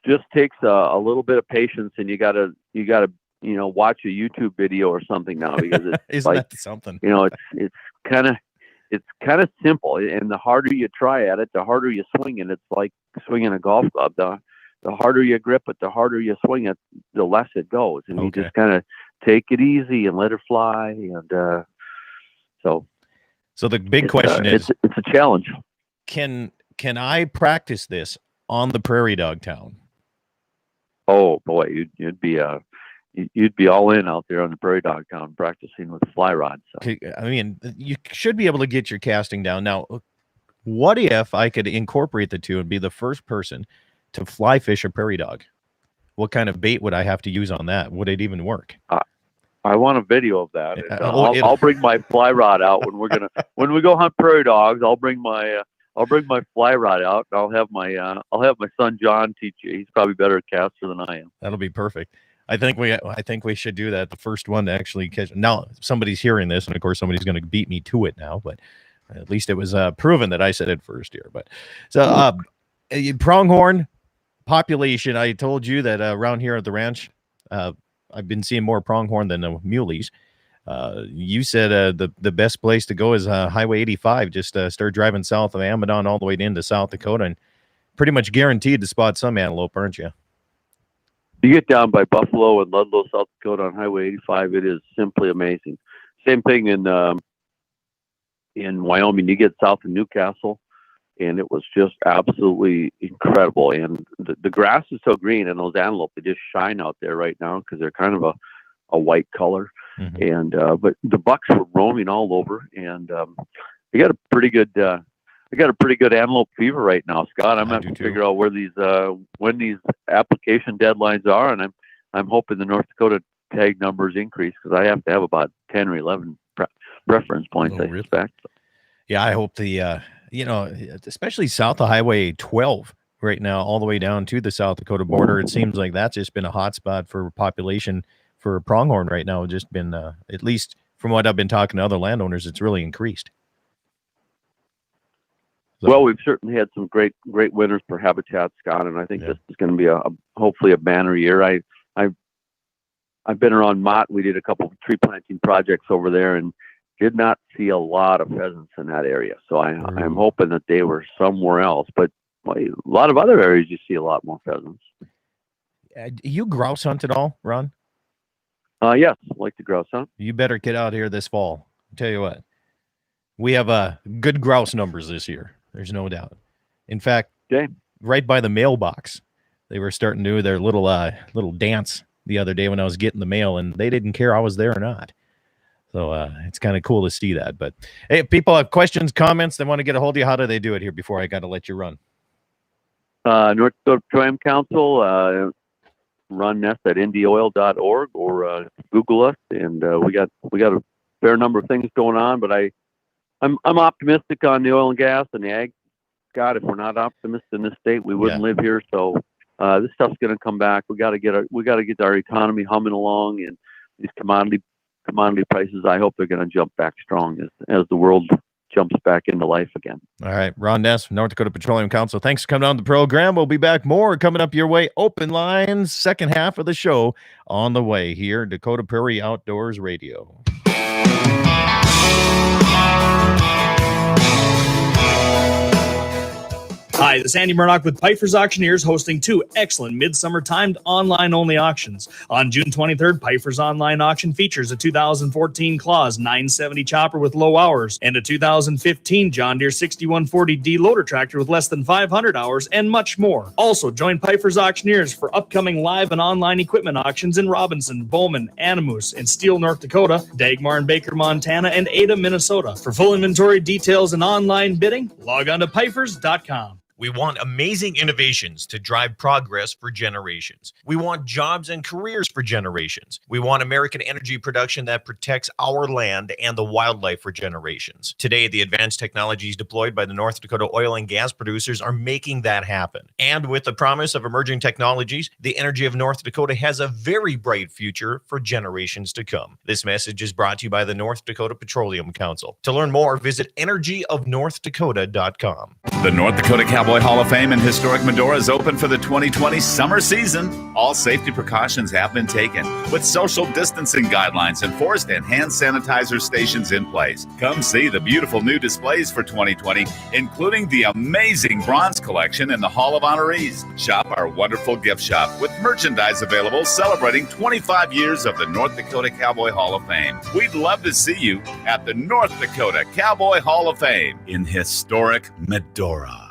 [SPEAKER 3] just takes a little bit of patience, and you gotta watch a YouTube video or something now, because it's
[SPEAKER 1] isn't that something?
[SPEAKER 3] It's kind of simple, and the harder you try at it, the harder you swing it. It's like swinging a golf club. The harder you grip it, the harder you swing it, the less it goes, and you just kind of take it easy and let her fly. And
[SPEAKER 1] so the big question is,
[SPEAKER 3] it's a challenge.
[SPEAKER 1] Can I practice this on the prairie dog town?
[SPEAKER 3] Oh boy, you'd be all in out there on the prairie dog town practicing with fly rods. So.
[SPEAKER 1] I mean, you should be able to get your casting down. Now, what if I could incorporate the two and be the first person to fly fish a prairie dog? What kind of bait would I have to use on that? Would it even work?
[SPEAKER 3] I want a video of that. I'll bring my fly rod out when we go hunt prairie dogs. I'll bring my fly rod out, and I'll have my son John teach you. He's probably better at caster than I am.
[SPEAKER 1] That'll be perfect. I think we should do that. The first one to actually catch. Now somebody's hearing this, and of course somebody's going to beat me to it now. But at least it was proven that I said it first here. But so pronghorn population. I told you that around here at the ranch, I've been seeing more pronghorn than muleys. You said the best place to go is Highway 85. Just start driving south of Amadon all the way into South Dakota, and pretty much guaranteed to spot some antelope, aren't you?
[SPEAKER 3] You get down by Buffalo and Ludlow, South Dakota on Highway 85, it is simply amazing. Same thing in Wyoming. You get south of Newcastle, and it was just absolutely incredible. And the grass is so green, and those antelope, they just shine out there right now because they're kind of a white color.
[SPEAKER 1] Mm-hmm.
[SPEAKER 3] And but the bucks were roaming all over, and we got a pretty good antelope fever right now, Scott. I'm going to figure out where these when these application deadlines are, and I'm hoping the North Dakota tag numbers increase because I have to have about 10 or 11 reference points. I suspect.
[SPEAKER 1] Yeah, I hope the especially south of Highway 12 right now, all the way down to the South Dakota border. It seems like that's just been a hot spot for population for pronghorn right now. It's just been at least from what I've been talking to other landowners, it's really increased. So. Well,
[SPEAKER 3] we've certainly had some great winners for habitat, Scott, and I think this is going to be hopefully a banner year. I've been around Mott. We did a couple of tree planting projects over there and did not see a lot of pheasants in that area. So I'm hoping that they were somewhere else, but a lot of other areas you see a lot more pheasants.
[SPEAKER 1] You grouse hunt at all, Ron?
[SPEAKER 3] Yes, I like to grouse hunt.
[SPEAKER 1] You better get out here this fall. I'll tell you what, we have good grouse numbers this year. There's no doubt. In fact, right by the mailbox, they were starting to do their little dance the other day when I was getting the mail, and they didn't care I was there or not. So it's kind of cool to see that. But hey, if people have questions, comments, they want to get a hold of you, how do they do it here before I got to let you run?
[SPEAKER 3] North Dakota Petroleum Council, run nest at indioil.org or Google us, and we got a fair number of things going on. But I'm optimistic on the oil and gas and the ag. God, if we're not optimistic in this state, we wouldn't live here. So this stuff's going to come back. We got to get our economy humming along, and these commodity prices, I hope they're going to jump back strong as the world jumps back into life again.
[SPEAKER 1] All right. Ron Ness, North Dakota Petroleum Council. Thanks for coming on the program. We'll be back more coming up your way. Open lines, second half of the show on the way here. Dakota Prairie Outdoors Radio.
[SPEAKER 4] Hi, this is Andy Murdoch with Piper's Auctioneers, hosting two excellent midsummer timed online-only auctions. On June 23rd, Piper's online auction features a 2014 Claas 970 chopper with low hours and a 2015 John Deere 6140D loader tractor with less than 500 hours and much more. Also, join Piper's Auctioneers for upcoming live and online equipment auctions in Robinson, Bowman, Animus, and Steele, North Dakota, Dagmar and Baker, Montana, and Ada, Minnesota. For full inventory details and online bidding, log on to pipers.com.
[SPEAKER 1] We want amazing innovations to drive progress for generations. We want jobs and careers for generations. We want American energy production that protects our land and the wildlife for generations. Today, the advanced technologies deployed by the North Dakota oil and gas producers are making that happen. And with the promise of emerging technologies, the energy of North Dakota has a very bright future for generations to come. This message is brought to you by the North Dakota Petroleum Council. To learn more, visit energyofnorthdakota.com.
[SPEAKER 5] The North Dakota Cowboy Hall of Fame in historic Medora is open for the 2020 summer season. All safety precautions have been taken, with social distancing guidelines enforced and hand sanitizer stations in place. Come see the beautiful new displays for 2020, including the amazing bronze collection in the Hall of Honorees. Shop our wonderful gift shop with merchandise available celebrating 25 years of the North Dakota Cowboy Hall of Fame. We'd love to see you at the North Dakota Cowboy Hall of Fame in historic Medora.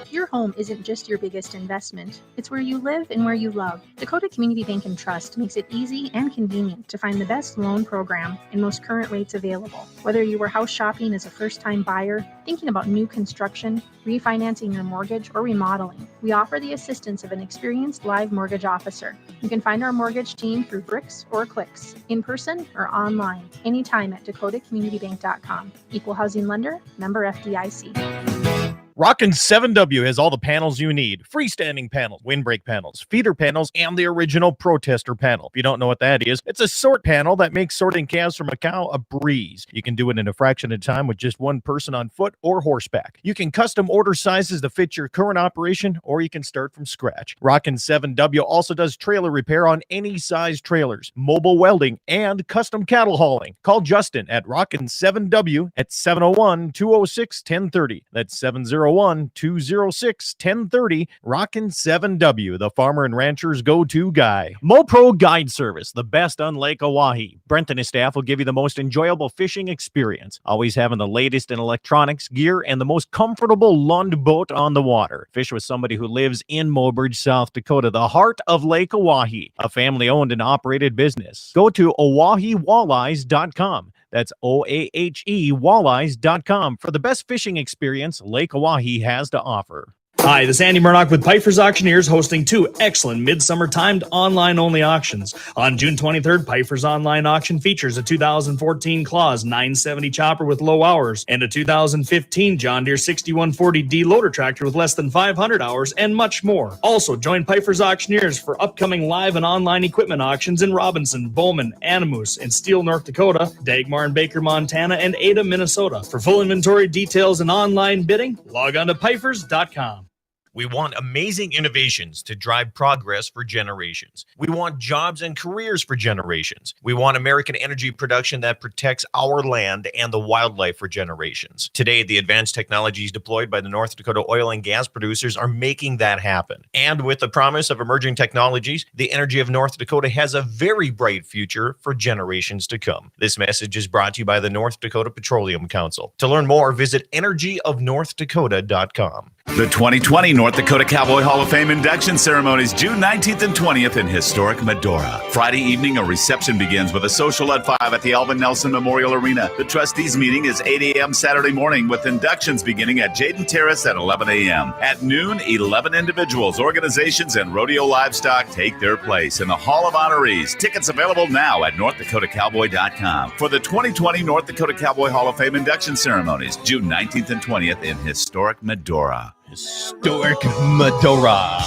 [SPEAKER 6] Your home isn't just your biggest investment. It's where you live and where you love. Dakota Community Bank and Trust makes it easy and convenient to find the best loan program and most current rates available. Whether you were house shopping as a first-time buyer, thinking about new construction, refinancing your mortgage, or remodeling, we offer the assistance of an experienced live mortgage officer. You can find our mortgage team through bricks or clicks, in person or online, anytime at dakotacommunitybank.com. Equal housing lender, member FDIC.
[SPEAKER 1] Rockin' 7W has all the panels you need. Freestanding panels, windbreak panels, feeder panels, and the original protester panel. If you don't know what that is, it's a sort panel that makes sorting calves from a cow a breeze. You can do it in a fraction of time with just one person on foot or horseback. You can custom order sizes to fit your current operation, or you can start from scratch. Rockin' 7W also does trailer repair on any size trailers, mobile welding, and custom cattle hauling. Call Justin at Rockin' 7W at 701-206-1030. That's 701-206-1030. Rockin' 7W, the farmer and rancher's go-to guy. MoPro Guide Service, the best on Lake Oahe. Brent and his staff will give you the most enjoyable fishing experience, always having the latest in electronics, gear, and the most comfortable Lund boat on the water. Fish with somebody who lives in Mobridge, South Dakota, the heart of Lake Oahe, a family-owned and operated business. Go to OaheWalleyes.com. That's OAHE Walleyes.com for the best fishing experience Lake Oahe has to offer.
[SPEAKER 4] Hi, this is Andy Murdoch with Piper's Auctioneers, hosting two excellent midsummer timed online-only auctions. On June 23rd, Piper's online auction features a 2014 Claas 970 chopper with low hours and a 2015 John Deere 6140D loader tractor with less than 500 hours and much more. Also, join Piper's Auctioneers for upcoming live and online equipment auctions in Robinson, Bowman, Animus, and Steele, North Dakota, Dagmar and Baker, Montana, and Ada, Minnesota. For full inventory details and online bidding, log on to pipers.com.
[SPEAKER 1] We want amazing innovations to drive progress for generations. We want jobs and careers for generations. We want American energy production that protects our land and the wildlife for generations. Today, the advanced technologies deployed by the North Dakota oil and gas producers are making that happen. And with the promise of emerging technologies, the energy of North Dakota has a very bright future for generations to come. This message is brought to you by the North Dakota Petroleum Council. To learn more, visit energyofnorthdakota.com.
[SPEAKER 5] The 2020 North Dakota Cowboy Hall of Fame induction ceremonies June 19th and 20th in historic Medora. Friday evening, a reception begins with a social at 5 at the Alvin Nelson Memorial Arena. The trustees meeting is 8 a.m. Saturday morning with inductions beginning at Jaden Terrace at 11 a.m. At noon, 11 individuals, organizations, and rodeo livestock take their place in the Hall of Honorees. Tickets available now at NorthDakotaCowboy.com for the 2020 North Dakota Cowboy Hall of Fame induction ceremonies June 19th and 20th in historic Medora.
[SPEAKER 1] Historic Medora.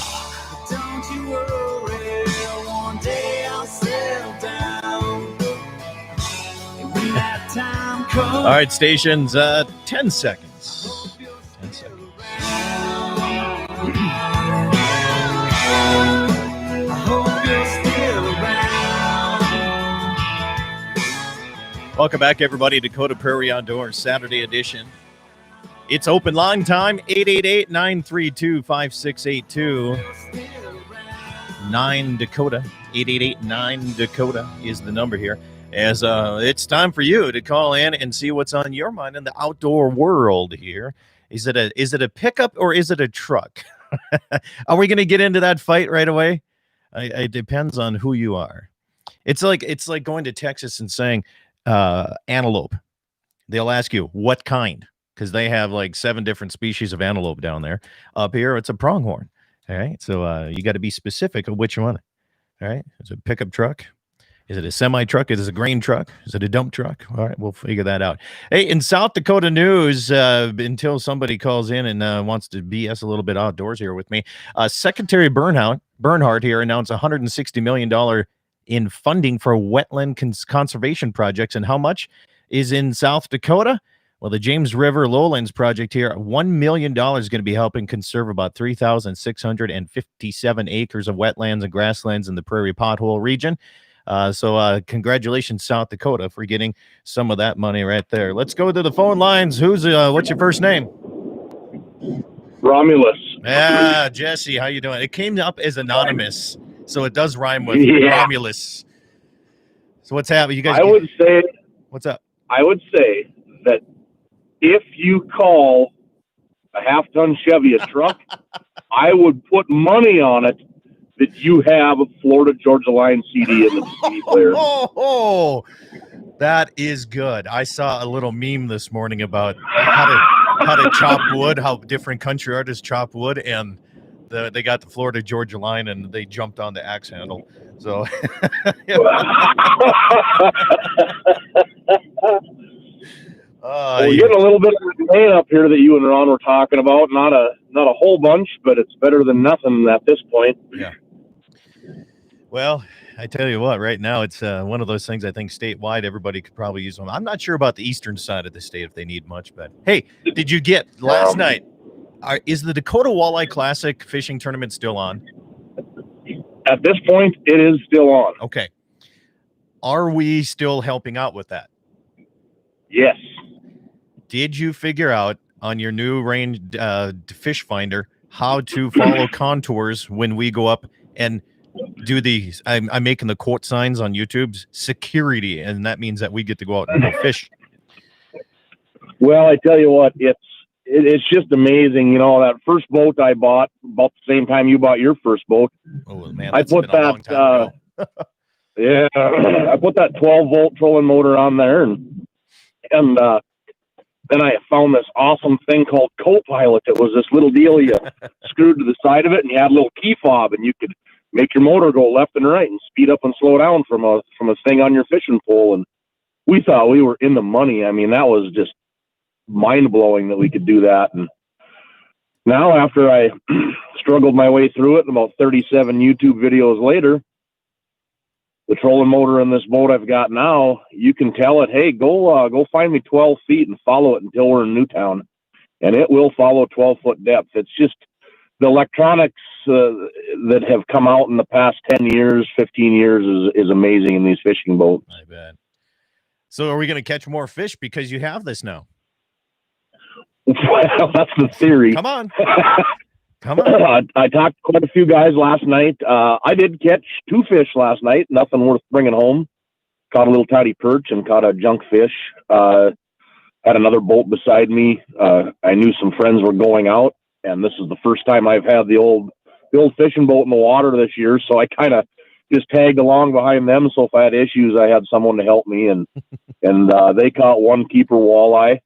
[SPEAKER 7] Don't you worry, one day I'll settle down. And when that time comes,
[SPEAKER 1] All right, stations, 10 seconds. 10 seconds.
[SPEAKER 7] I hope you're still around.
[SPEAKER 1] Welcome back, everybody, Dakota Prairie Outdoors Saturday edition. It's open line time, 888-932-5682. 9 Dakota, 888-9 Dakota is the number here. As it's time for you to call in and see what's on your mind in the outdoor world here. Is it a pickup or is it a truck? Are we going to get into that fight right away? It depends on who you are. It's like going to Texas and saying antelope. They'll ask you what kind, because they have like 7 different species of antelope down there. Up here, it's a pronghorn. All right, so you got to be specific of which one. All right, is it a pickup truck? Is it a semi-truck? Is it a grain truck? Is it a dump truck? All right, we'll figure that out. Hey, in South Dakota news, until somebody calls in and wants to BS a little bit outdoors here with me, Secretary Bernhardt here announced $160 million in funding for wetland conservation projects. And how much is in South Dakota? Well, the James River Lowlands project here, $1 million is going to be helping conserve about 3,657 acres of wetlands and grasslands in the Prairie Pothole region. So congratulations, South Dakota, for getting some of that money right there. Let's go to the phone lines. What's your first name?
[SPEAKER 2] Romulus.
[SPEAKER 1] Yeah, Jesse, how you doing? It came up as anonymous, so it does rhyme with Romulus. So what's happening? You guys? What's up?
[SPEAKER 2] I would say that if you call a half-ton Chevy a truck, I would put money on it that you have a Florida Georgia Line CD in the CD player.
[SPEAKER 1] Oh, that is good. I saw a little meme this morning about how to chop wood, how different country artists chop wood, and they got the Florida Georgia Line and they jumped on the axe handle. So
[SPEAKER 2] We're getting a little bit of rain up here that you and Ron were talking about. Not a whole bunch, but it's better than nothing at this point.
[SPEAKER 1] Yeah. Well, I tell you what, right now it's one of those things I think statewide everybody could probably use them. I'm not sure about the eastern side of the state if they need much, but hey, did you get last night? Is the Dakota Walleye Classic fishing tournament still on?
[SPEAKER 2] At this point, it is still on.
[SPEAKER 1] Okay. Are we still helping out with that?
[SPEAKER 2] Yes.
[SPEAKER 1] Did you figure out on your new range fish finder how to follow contours when we go up and do these? I'm making the quote signs on YouTube's security, and that means that we get to go out and go fish.
[SPEAKER 2] Well, I tell you what, it's just amazing. You know, that first boat I bought about the same time you bought your first boat.
[SPEAKER 1] Oh man,
[SPEAKER 2] I put that yeah, I put that 12-volt trolling motor on there, and then I found this awesome thing called Copilot. It was this little deal you screwed to the side of it, and you had a little key fob, and you could make your motor go left and right and speed up and slow down from a thing on your fishing pole. And we thought we were in the money. I mean, that was just mind-blowing that we could do that. And now, after I struggled my way through it, and about 37 YouTube videos later, the trolling motor in this boat I've got now, you can tell it, hey, go find me 12 feet and follow it until we're in Newtown. And it will follow 12-foot depth. It's just the electronics that have come out in the past 10 years, 15 years is amazing in these fishing boats.
[SPEAKER 1] I bet. So are we going to catch more fish because you have this now?
[SPEAKER 2] Well, that's the theory.
[SPEAKER 1] Come on. Come on.
[SPEAKER 2] I talked to quite a few guys last night. I did catch 2 fish last night. Nothing worth bringing home. Caught a little tiny perch and caught a junk fish. Had another boat beside me. I knew some friends were going out, and this is the first time I've had the old fishing boat in the water this year. So I kind of just tagged along behind them. So if I had issues, I had someone to help me, and they caught 1 keeper walleye.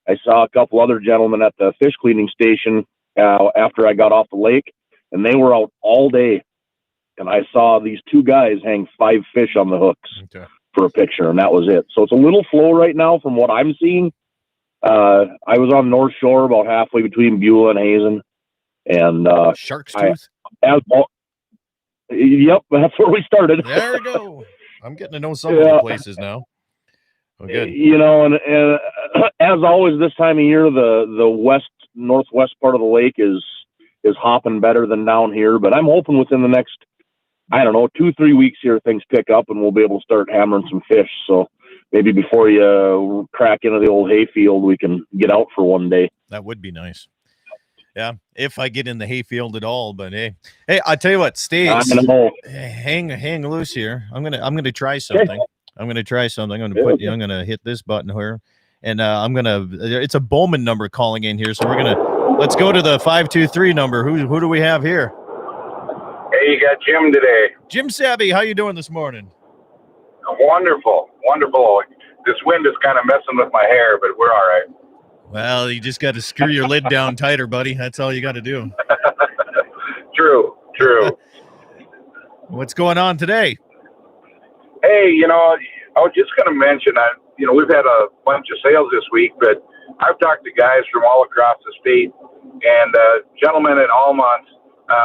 [SPEAKER 2] I saw a couple other gentlemen at the fish cleaning station after I got off the lake, and they were out all day. And I saw these 2 guys hang 5 fish on the hooks for a picture, and that was it. So it's a little slow right now from what I'm seeing. I was on North Shore about halfway between Beulah and Hazen, and
[SPEAKER 1] Shark's Tooth.
[SPEAKER 2] Yep, that's where we started.
[SPEAKER 1] There we go. I'm getting to know some of the places now. Well, good.
[SPEAKER 2] You know, and as always this time of year, the northwest part of the lake is hopping better than down here. But I'm hoping within the next, 2-3 weeks here, things pick up and we'll be able to start hammering some fish. So maybe before you crack into the old hayfield, we can get out for one day.
[SPEAKER 1] That would be nice. Yeah, if I get in the hayfield at all. But hey, I tell you what, hang loose here. I'm gonna try something. Okay. I'm going to try something. I'm going to hit this button here, and it's a Bowman number calling in here. So let's go to the 523 number. Who do we have here?
[SPEAKER 8] Hey, you got Jim today.
[SPEAKER 1] Jim Savvy, how you doing this morning?
[SPEAKER 8] Wonderful. This wind is kind of messing with my hair, but we're all right.
[SPEAKER 1] Well, you just got to screw your lid down tighter, buddy. That's all you got to do.
[SPEAKER 8] True.
[SPEAKER 1] What's going on today?
[SPEAKER 8] Hey, I was just going to mention, we've had a bunch of sales this week, but I've talked to guys from all across the state, and gentlemen at Almont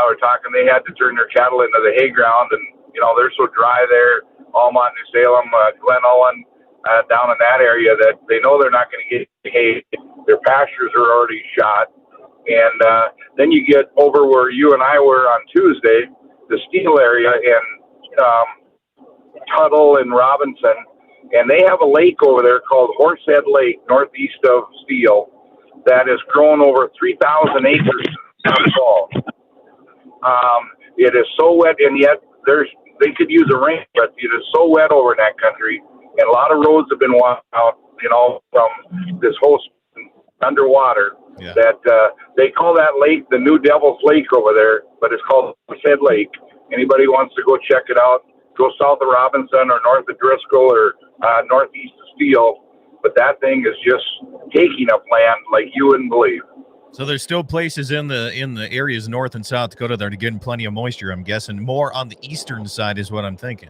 [SPEAKER 8] were talking they had to turn their cattle into the hay ground, and, they're so dry there, Almont, New Salem, Glen Ullin, down in that area, that they know they're not going to get hay. Their pastures are already shot. And then you get over where you and I were on Tuesday, the Steele area, and Tuttle and Robinson, and they have a lake over there called Horsehead Lake, northeast of Steele, that has grown over 3,000 acres this fall. It is so wet, and yet they could use a rain, but it is so wet over in that country, and a lot of roads have been washed out, from this whole underwater. Yeah. That they call that lake the New Devil's Lake over there, but it's called Horsehead Lake. Anybody wants to go check it out, go south of Robinson or north of Driscoll or northeast of Steele. But that thing is just taking up land like you wouldn't believe.
[SPEAKER 1] So there's still places in the areas north and South Dakota that are getting plenty of moisture, I'm guessing. More on the eastern side is what I'm thinking.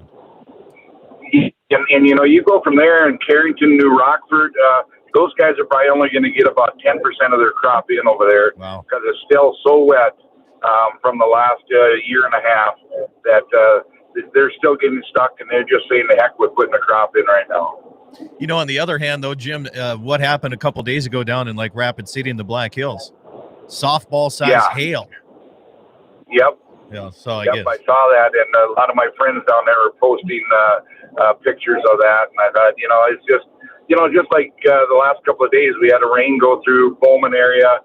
[SPEAKER 8] And you go from there in Carrington, New Rockford, those guys are probably only going to get about 10% of their crop in over there because it's still so wet from the last year and a half that they're still getting stuck, and they're just saying the heck with putting the crop in right now.
[SPEAKER 1] You know, on the other hand, though, Jim, what happened a couple days ago down in like Rapid City in the Black Hills? Softball size hail.
[SPEAKER 8] Yep.
[SPEAKER 1] Yeah, so I
[SPEAKER 8] saw that, and a lot of my friends down there are posting pictures of that, and I thought, it's just, just like the last couple of days, we had a rain go through Bowman area,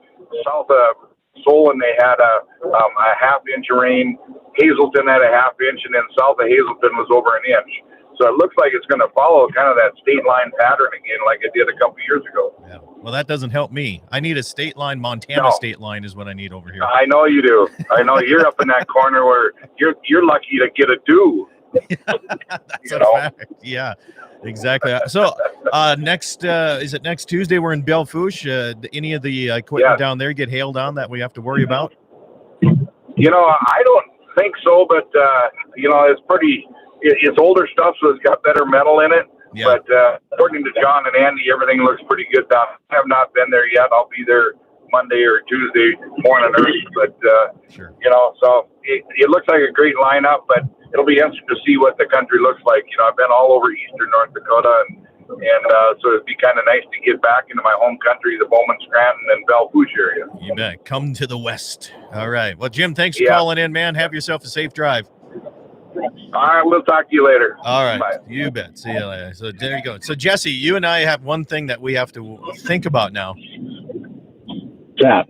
[SPEAKER 8] south of Solon, they had a half-inch of rain. Hazelton had a half-inch, and then south of Hazelton was over an inch. So it looks like it's going to follow kind of that state line pattern again, like it did a couple years ago.
[SPEAKER 1] Yeah. Well, that doesn't help me. I need a state line, Montana state line is what I need over here.
[SPEAKER 8] I know you do. I know you're up in that corner where you're lucky to get a dew.
[SPEAKER 1] That's a fact. Yeah, exactly. So next, is it next Tuesday? We're in Belfouche. Any of the equipment down there get hailed on that we have to worry about?
[SPEAKER 8] I don't think so, but it's pretty. It's older stuff, so it's got better metal in it. Yeah. But according to John and Andy, everything looks pretty good down. I have not been there yet. I'll be there Monday or Tuesday morning early. But, so it looks like a great lineup, but it'll be interesting to see what the country looks like. I've been all over eastern North Dakota, and so it'd be kind of nice to get back into my home country, the Bowman, Scranton, and Belfouche area.
[SPEAKER 1] You bet. Come to the west. All right. Well, Jim, thanks for calling in, man. Have yourself a safe drive.
[SPEAKER 8] All right, we'll talk to you later.
[SPEAKER 1] All right,
[SPEAKER 8] bye.
[SPEAKER 1] You bet. See you later. So there you go. So Jesse, you and I have one thing that we have to think about now.
[SPEAKER 2] Yeah.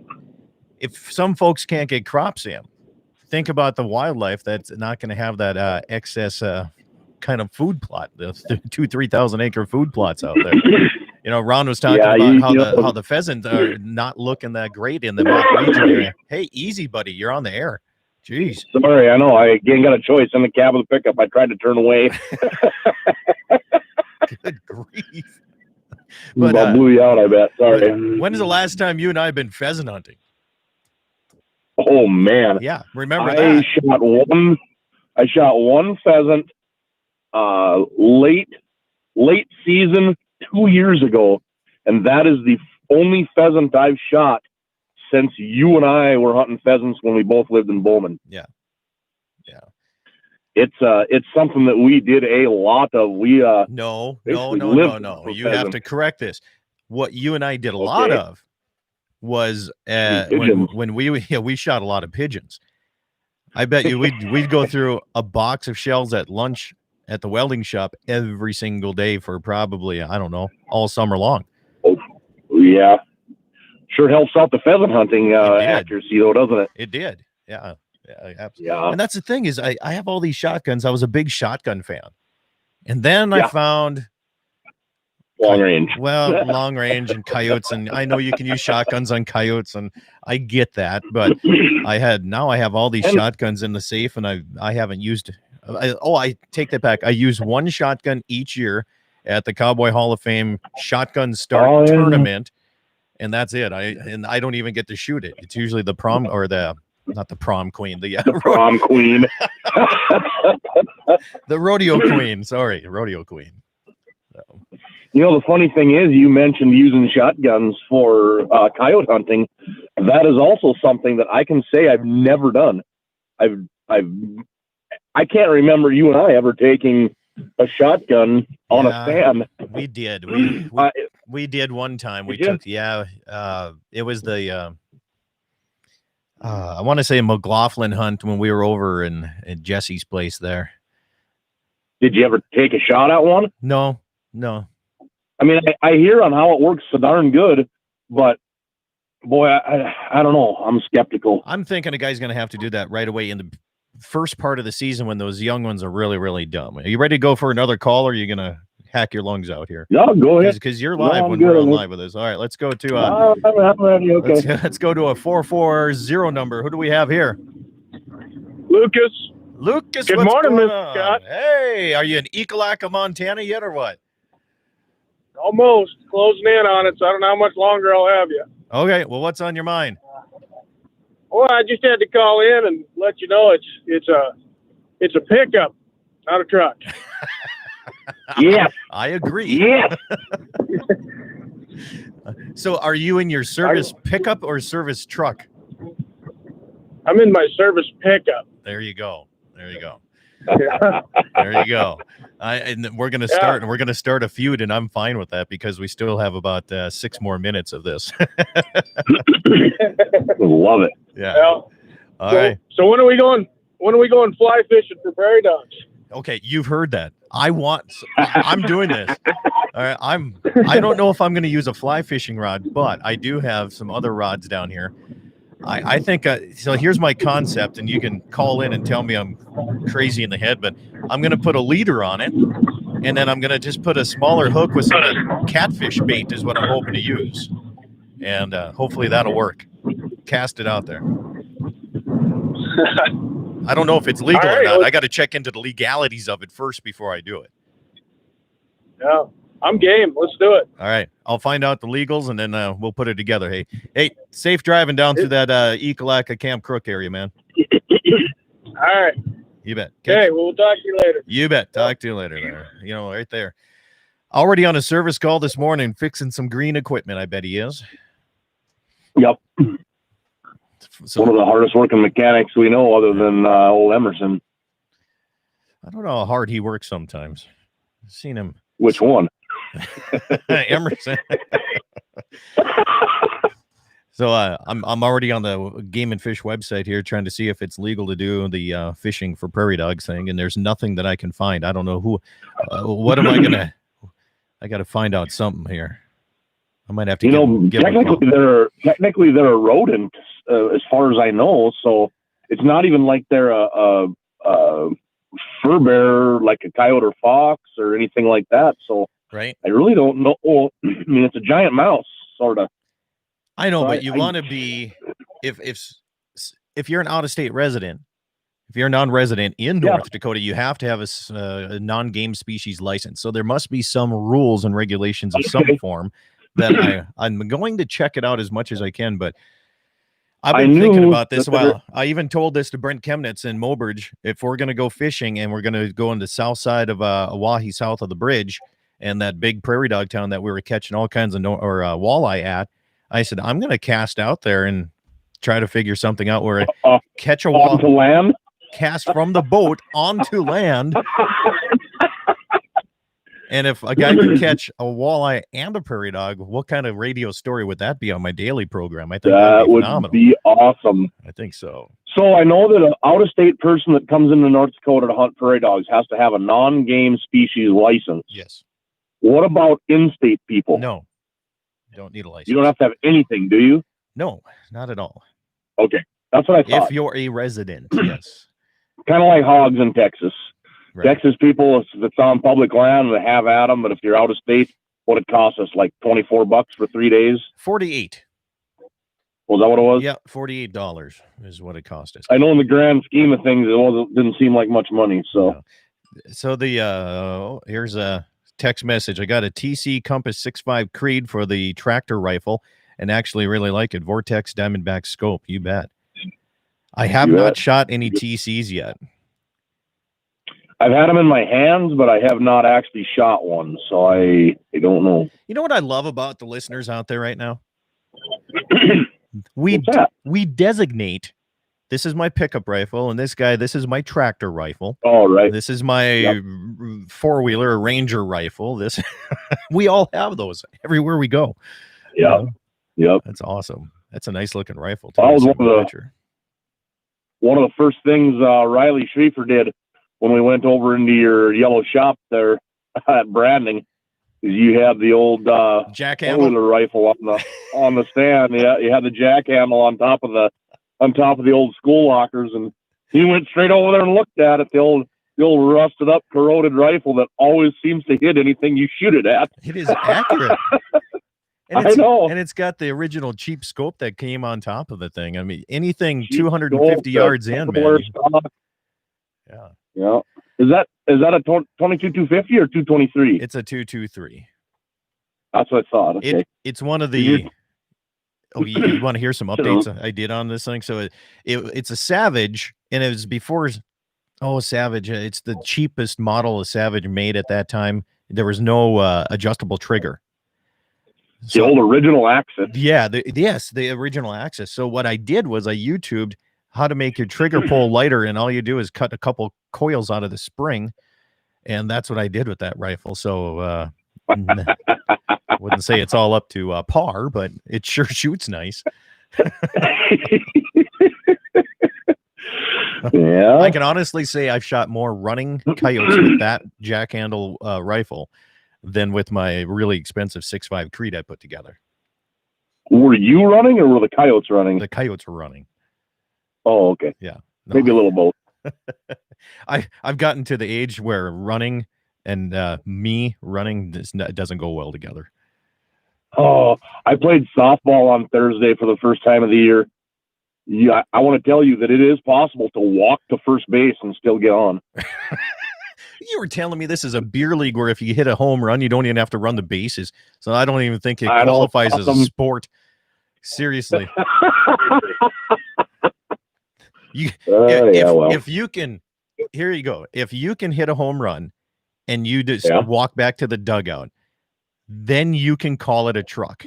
[SPEAKER 2] If
[SPEAKER 1] some folks can't get crops in, think about the wildlife that's not going to have that excess kind of food plot, the 2,000-3,000 acre food plots out there. Ron was talking about how the pheasants are not looking that great in the Mott region area. Hey, easy, buddy. You're on the air. Jeez.
[SPEAKER 2] Sorry, I know. I again got a choice in the cab of the pickup. I tried to turn away.
[SPEAKER 1] Good grief.
[SPEAKER 2] But, I blew you out, I bet. Sorry.
[SPEAKER 1] When is the last time you and I have been pheasant hunting?
[SPEAKER 2] Oh, man.
[SPEAKER 1] Yeah, remember that.
[SPEAKER 2] I shot one pheasant late season 2 years ago, and that is the only pheasant I've shot since you and I were hunting pheasants when we both lived in Bowman.
[SPEAKER 1] Yeah.
[SPEAKER 2] It's something that we did a lot of.
[SPEAKER 1] No. You have to correct this. What you and I did a lot of was when we shot a lot of pigeons. I bet you we'd go through a box of shells at lunch at the welding shop every single day for probably, I don't know, all summer long.
[SPEAKER 2] Oh, yeah. Sure helps out the pheasant hunting accuracy, though, doesn't it?
[SPEAKER 1] It did. Yeah, absolutely. Yeah. And that's the thing is I have all these shotguns. I was a big shotgun fan. And then I found
[SPEAKER 2] long range.
[SPEAKER 1] Well, long range and coyotes. And I know you can use shotguns on coyotes, and I get that. But I have all these shotguns in the safe, and I haven't used I take that back. I use one shotgun each year at the Cowboy Hall of Fame Shotgun Start Tournament. And that's it. I don't even get to shoot it. It's usually the prom or not the prom queen, the
[SPEAKER 2] prom queen,
[SPEAKER 1] the rodeo queen. Sorry, rodeo queen. So.
[SPEAKER 2] The funny thing is, you mentioned using shotguns for coyote hunting. That is also something that I can say I've never done. I can't remember you and I ever taking a shotgun on a stand.
[SPEAKER 1] We did. We did one time. We took. It was the. I want to say a McLaughlin hunt when we were over in Jesse's place there.
[SPEAKER 2] Did you ever take a shot at one?
[SPEAKER 1] No.
[SPEAKER 2] I mean, I hear on how it works so darn good, but boy, I don't know. I'm skeptical.
[SPEAKER 1] I'm thinking a guy's going to have to do that right away in the first part of the season when those young ones are really, really dumb. Are you ready to go for another call, or are you going to hack your lungs out here?
[SPEAKER 2] No, go ahead.
[SPEAKER 1] Because you're live when we're on live with us. All right, let's go to
[SPEAKER 2] I'm ready. Okay.
[SPEAKER 1] Let's go to a 440 number. Who do we have here?
[SPEAKER 9] Lucas.
[SPEAKER 1] Good
[SPEAKER 9] morning, Mr. Scott.
[SPEAKER 1] Hey, are you in Ekalaka, Montana yet, or what?
[SPEAKER 9] Almost closing in on it, so I don't know how much longer I'll have you.
[SPEAKER 1] Okay, well, what's on your mind?
[SPEAKER 9] Well, I just had to call in and let you know it's a pickup, not a truck.
[SPEAKER 2] Yeah,
[SPEAKER 1] I agree.
[SPEAKER 2] Yeah.
[SPEAKER 1] So are you in your service pickup or service truck?
[SPEAKER 9] I'm in my service pickup.
[SPEAKER 1] There you go. There you go.
[SPEAKER 9] Yeah.
[SPEAKER 1] There you go. And we're gonna start, and we're gonna start a feud, and I'm fine with that because we still have about 6 more minutes of this.
[SPEAKER 2] Love it.
[SPEAKER 1] Yeah.
[SPEAKER 9] Well,
[SPEAKER 1] All right.
[SPEAKER 9] So when are we going? When are we going fly fishing for prairie dogs?
[SPEAKER 1] Okay, you've heard that. I'm doing this. All right. I don't know if I'm going to use a fly fishing rod, but I do have some other rods down here. I think so. Here's my concept, and you can call in and tell me I'm crazy in the head, but I'm going to put a leader on it, and then I'm going to just put a smaller hook with some catfish bait is what I'm hoping to use, and hopefully that'll work. Cast it out there. I don't know if it's legal or not. I got to check into the legalities of it first before I do it.
[SPEAKER 9] Yeah, I'm game. Let's do it.
[SPEAKER 1] All right. I'll find out the legals, and then we'll put it together. Hey, safe driving down through that Ekalaka Camp Crook area, man.
[SPEAKER 9] All right.
[SPEAKER 1] You bet.
[SPEAKER 9] Okay, we'll talk to you later.
[SPEAKER 1] You bet. Talk to you later there. Right there. Already on a service call this morning, fixing some green equipment, I bet he is.
[SPEAKER 2] Yep.
[SPEAKER 1] So,
[SPEAKER 2] one of the hardest working mechanics we know other than old Emerson.
[SPEAKER 1] I don't know how hard he works sometimes. I've seen him.
[SPEAKER 2] Which one?
[SPEAKER 1] Emerson. So I'm already on the Game and Fish website here trying to see if it's legal to do the fishing for prairie dogs thing, and there's nothing that I can find. I don't know who. What am I gonna? I got to find out something here. I might have to.
[SPEAKER 2] Technically they're a rodent, as far as I know. So it's not even like they're a fur bearer, like a coyote or fox or anything like that. So
[SPEAKER 1] right.
[SPEAKER 2] I really don't know. Well, I mean, it's a giant mouse, sort of.
[SPEAKER 1] I know, but you want to be if you're an out-of-state resident, if you're a non-resident in North Dakota, you have to have a non-game species license. So there must be some rules and regulations of some form that I'm going to check it out as much as I can. But I've been thinking about this while I even told this to Brent Chemnitz in Mobridge. If we're going to go fishing and we're going to go on the south side of Oahe, south of the bridge, and that big prairie dog town that we were catching all kinds of walleye at, I said, I'm going to cast out there and try to figure something out where I catch a walleye
[SPEAKER 2] onto land,
[SPEAKER 1] cast from the boat onto land. And if a guy could catch a walleye and a prairie dog, what kind of radio story would that be on my daily program? I think that would
[SPEAKER 2] be awesome.
[SPEAKER 1] I think so.
[SPEAKER 2] So I know that an out-of-state person that comes into North Dakota to hunt prairie dogs has to have a non-game species license.
[SPEAKER 1] Yes.
[SPEAKER 2] What about in-state people?
[SPEAKER 1] No. You don't need a license.
[SPEAKER 2] You don't have to have anything, do you?
[SPEAKER 1] No, not at all.
[SPEAKER 2] Okay. That's what I thought.
[SPEAKER 1] If you're a resident, yes.
[SPEAKER 2] Kind of like hogs in Texas.
[SPEAKER 1] Right.
[SPEAKER 2] Texas people, if it's on public land, they have at them. But if you're out of state, what it costs us, like $24 for 3 days?
[SPEAKER 1] 48.
[SPEAKER 2] Was that what it was?
[SPEAKER 1] Yeah, $48 is what it cost us.
[SPEAKER 2] I know in the grand scheme of things, it didn't seem like much money. So,
[SPEAKER 1] so the here's a text message. I got a TC Compass 6.5 Creed for the tractor rifle, and actually really like it. Vortex Diamondback scope. You bet. I have not shot any TCs yet.
[SPEAKER 2] I've had them in my hands, but I have not actually shot one, so I don't know.
[SPEAKER 1] You know what I love about the listeners out there right now? We designate, this is my pickup rifle, and this is my tractor rifle.
[SPEAKER 2] Oh, right.
[SPEAKER 1] This is my four-wheeler Ranger rifle. We all have those everywhere we go.
[SPEAKER 2] Yeah. Yep.
[SPEAKER 1] That's awesome. That's a nice looking rifle.
[SPEAKER 2] That was one of the first things Riley Schrieffer did when we went over into your yellow shop there at Branding. You had the old four-wheeler rifle on the stand. Yeah, you had the jack handle on top of the old school lockers, and he went straight over there and looked at it. The old rusted up, corroded rifle that always seems to hit anything you shoot it at.
[SPEAKER 1] It is accurate.
[SPEAKER 2] I know.
[SPEAKER 1] And it's got the original cheap scope that came on top of the thing. I mean, anything cheap 250 yards in, man. Yeah.
[SPEAKER 2] Yeah. Is that a 22-250 or 223?
[SPEAKER 1] It's a 223.
[SPEAKER 2] That's what I thought. Okay.
[SPEAKER 1] It's one of the. You want to hear some updates I did on this thing? So it's a Savage, and it was before. Oh, Savage! It's the cheapest model of Savage made at that time. There was no adjustable trigger.
[SPEAKER 2] The old original Axis.
[SPEAKER 1] Yeah, the original Axis. So what I did was I YouTubed how to make your trigger pull lighter, and all you do is cut a couple coils out of the spring, and that's what I did with that rifle. So wouldn't say it's all up to par, but it sure shoots nice.
[SPEAKER 2] Yeah,
[SPEAKER 1] I can honestly say I've shot more running coyotes with that jack handle rifle than with my really expensive 6.5 Creed I put together.
[SPEAKER 2] Were you running or were the coyotes running?
[SPEAKER 1] The coyotes were running.
[SPEAKER 2] Oh, okay.
[SPEAKER 1] Yeah. No,
[SPEAKER 2] Maybe a little both.
[SPEAKER 1] I've gotten to the age where running and me running doesn't go well together.
[SPEAKER 2] Oh, I played softball on Thursday for the first time of the year. Yeah, I want to tell you that it is possible to walk to first base and still get on.
[SPEAKER 1] You were telling me this is a beer league where if you hit a home run, you don't even have to run the bases. So I don't even think it qualifies as a sport. Seriously. If you can, here you go. If you can hit a home run and you just walk back to the dugout, then you can call it a truck.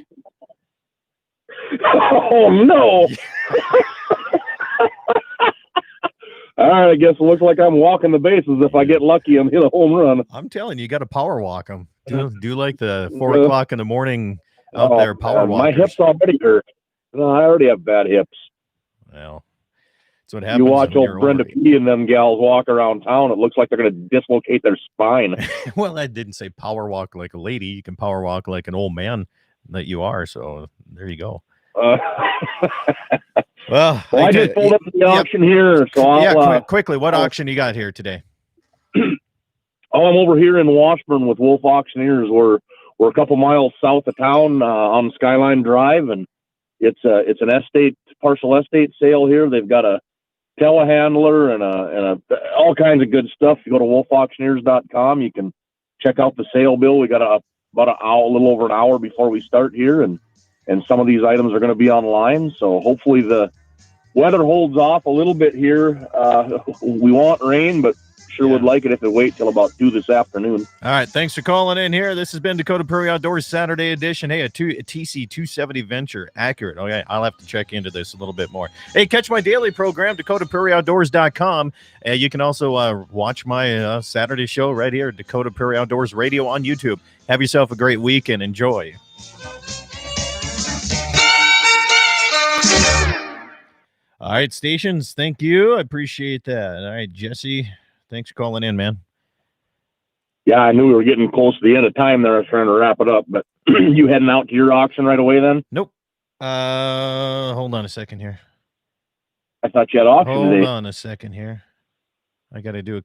[SPEAKER 2] Oh, no. All right, I guess it looks like I'm walking the bases. If I get lucky, I'm hit a home run.
[SPEAKER 1] I'm telling you, you got to power walk them. Do like the 4 o'clock in the morning out there power walk.
[SPEAKER 2] My hips already hurt. No, I already have bad hips.
[SPEAKER 1] Well, that's what happens.
[SPEAKER 2] You watch old Brenda P and them gals walk around town. It looks like they're going to dislocate their spine.
[SPEAKER 1] Well, I didn't say power walk like a lady. You can power walk like an old man that you are. So there you go. Well,
[SPEAKER 2] I just pulled up the auction here. So
[SPEAKER 1] quickly, what auction you got here today?
[SPEAKER 2] Oh, I'm over here in Washburn with Wolf Auctioneers. We're a couple miles south of town on Skyline Drive, and it's an partial estate sale here. They've got a telehandler and all kinds of good stuff. If you go to wolfauctioneers.com, you can check out the sale bill. We got about a little over an hour before we start here, and some of these items are going to be online. So hopefully the weather holds off a little bit here. We want rain, but sure would like it if it wait till about 2 this afternoon.
[SPEAKER 1] All right. Thanks for calling in here. This has been Dakota Prairie Outdoors Saturday edition. Hey, a TC 270 Venture. Accurate. Okay. I'll have to check into this a little bit more. Hey, catch my daily program, DakotaPrairieOutdoors.com. You can also watch my Saturday show right here at Dakota Prairie Outdoors Radio on YouTube. Have yourself a great week and enjoy. All right, stations. Thank you. I appreciate that. All right, Jesse. Thanks for calling in, man.
[SPEAKER 2] Yeah, I knew we were getting close to the end of time there. I was trying to wrap it up, but you heading out to your auction right away then?
[SPEAKER 1] Nope. Hold on a second here.
[SPEAKER 2] I thought you had auction today.
[SPEAKER 1] Hold on a second here. I got to do a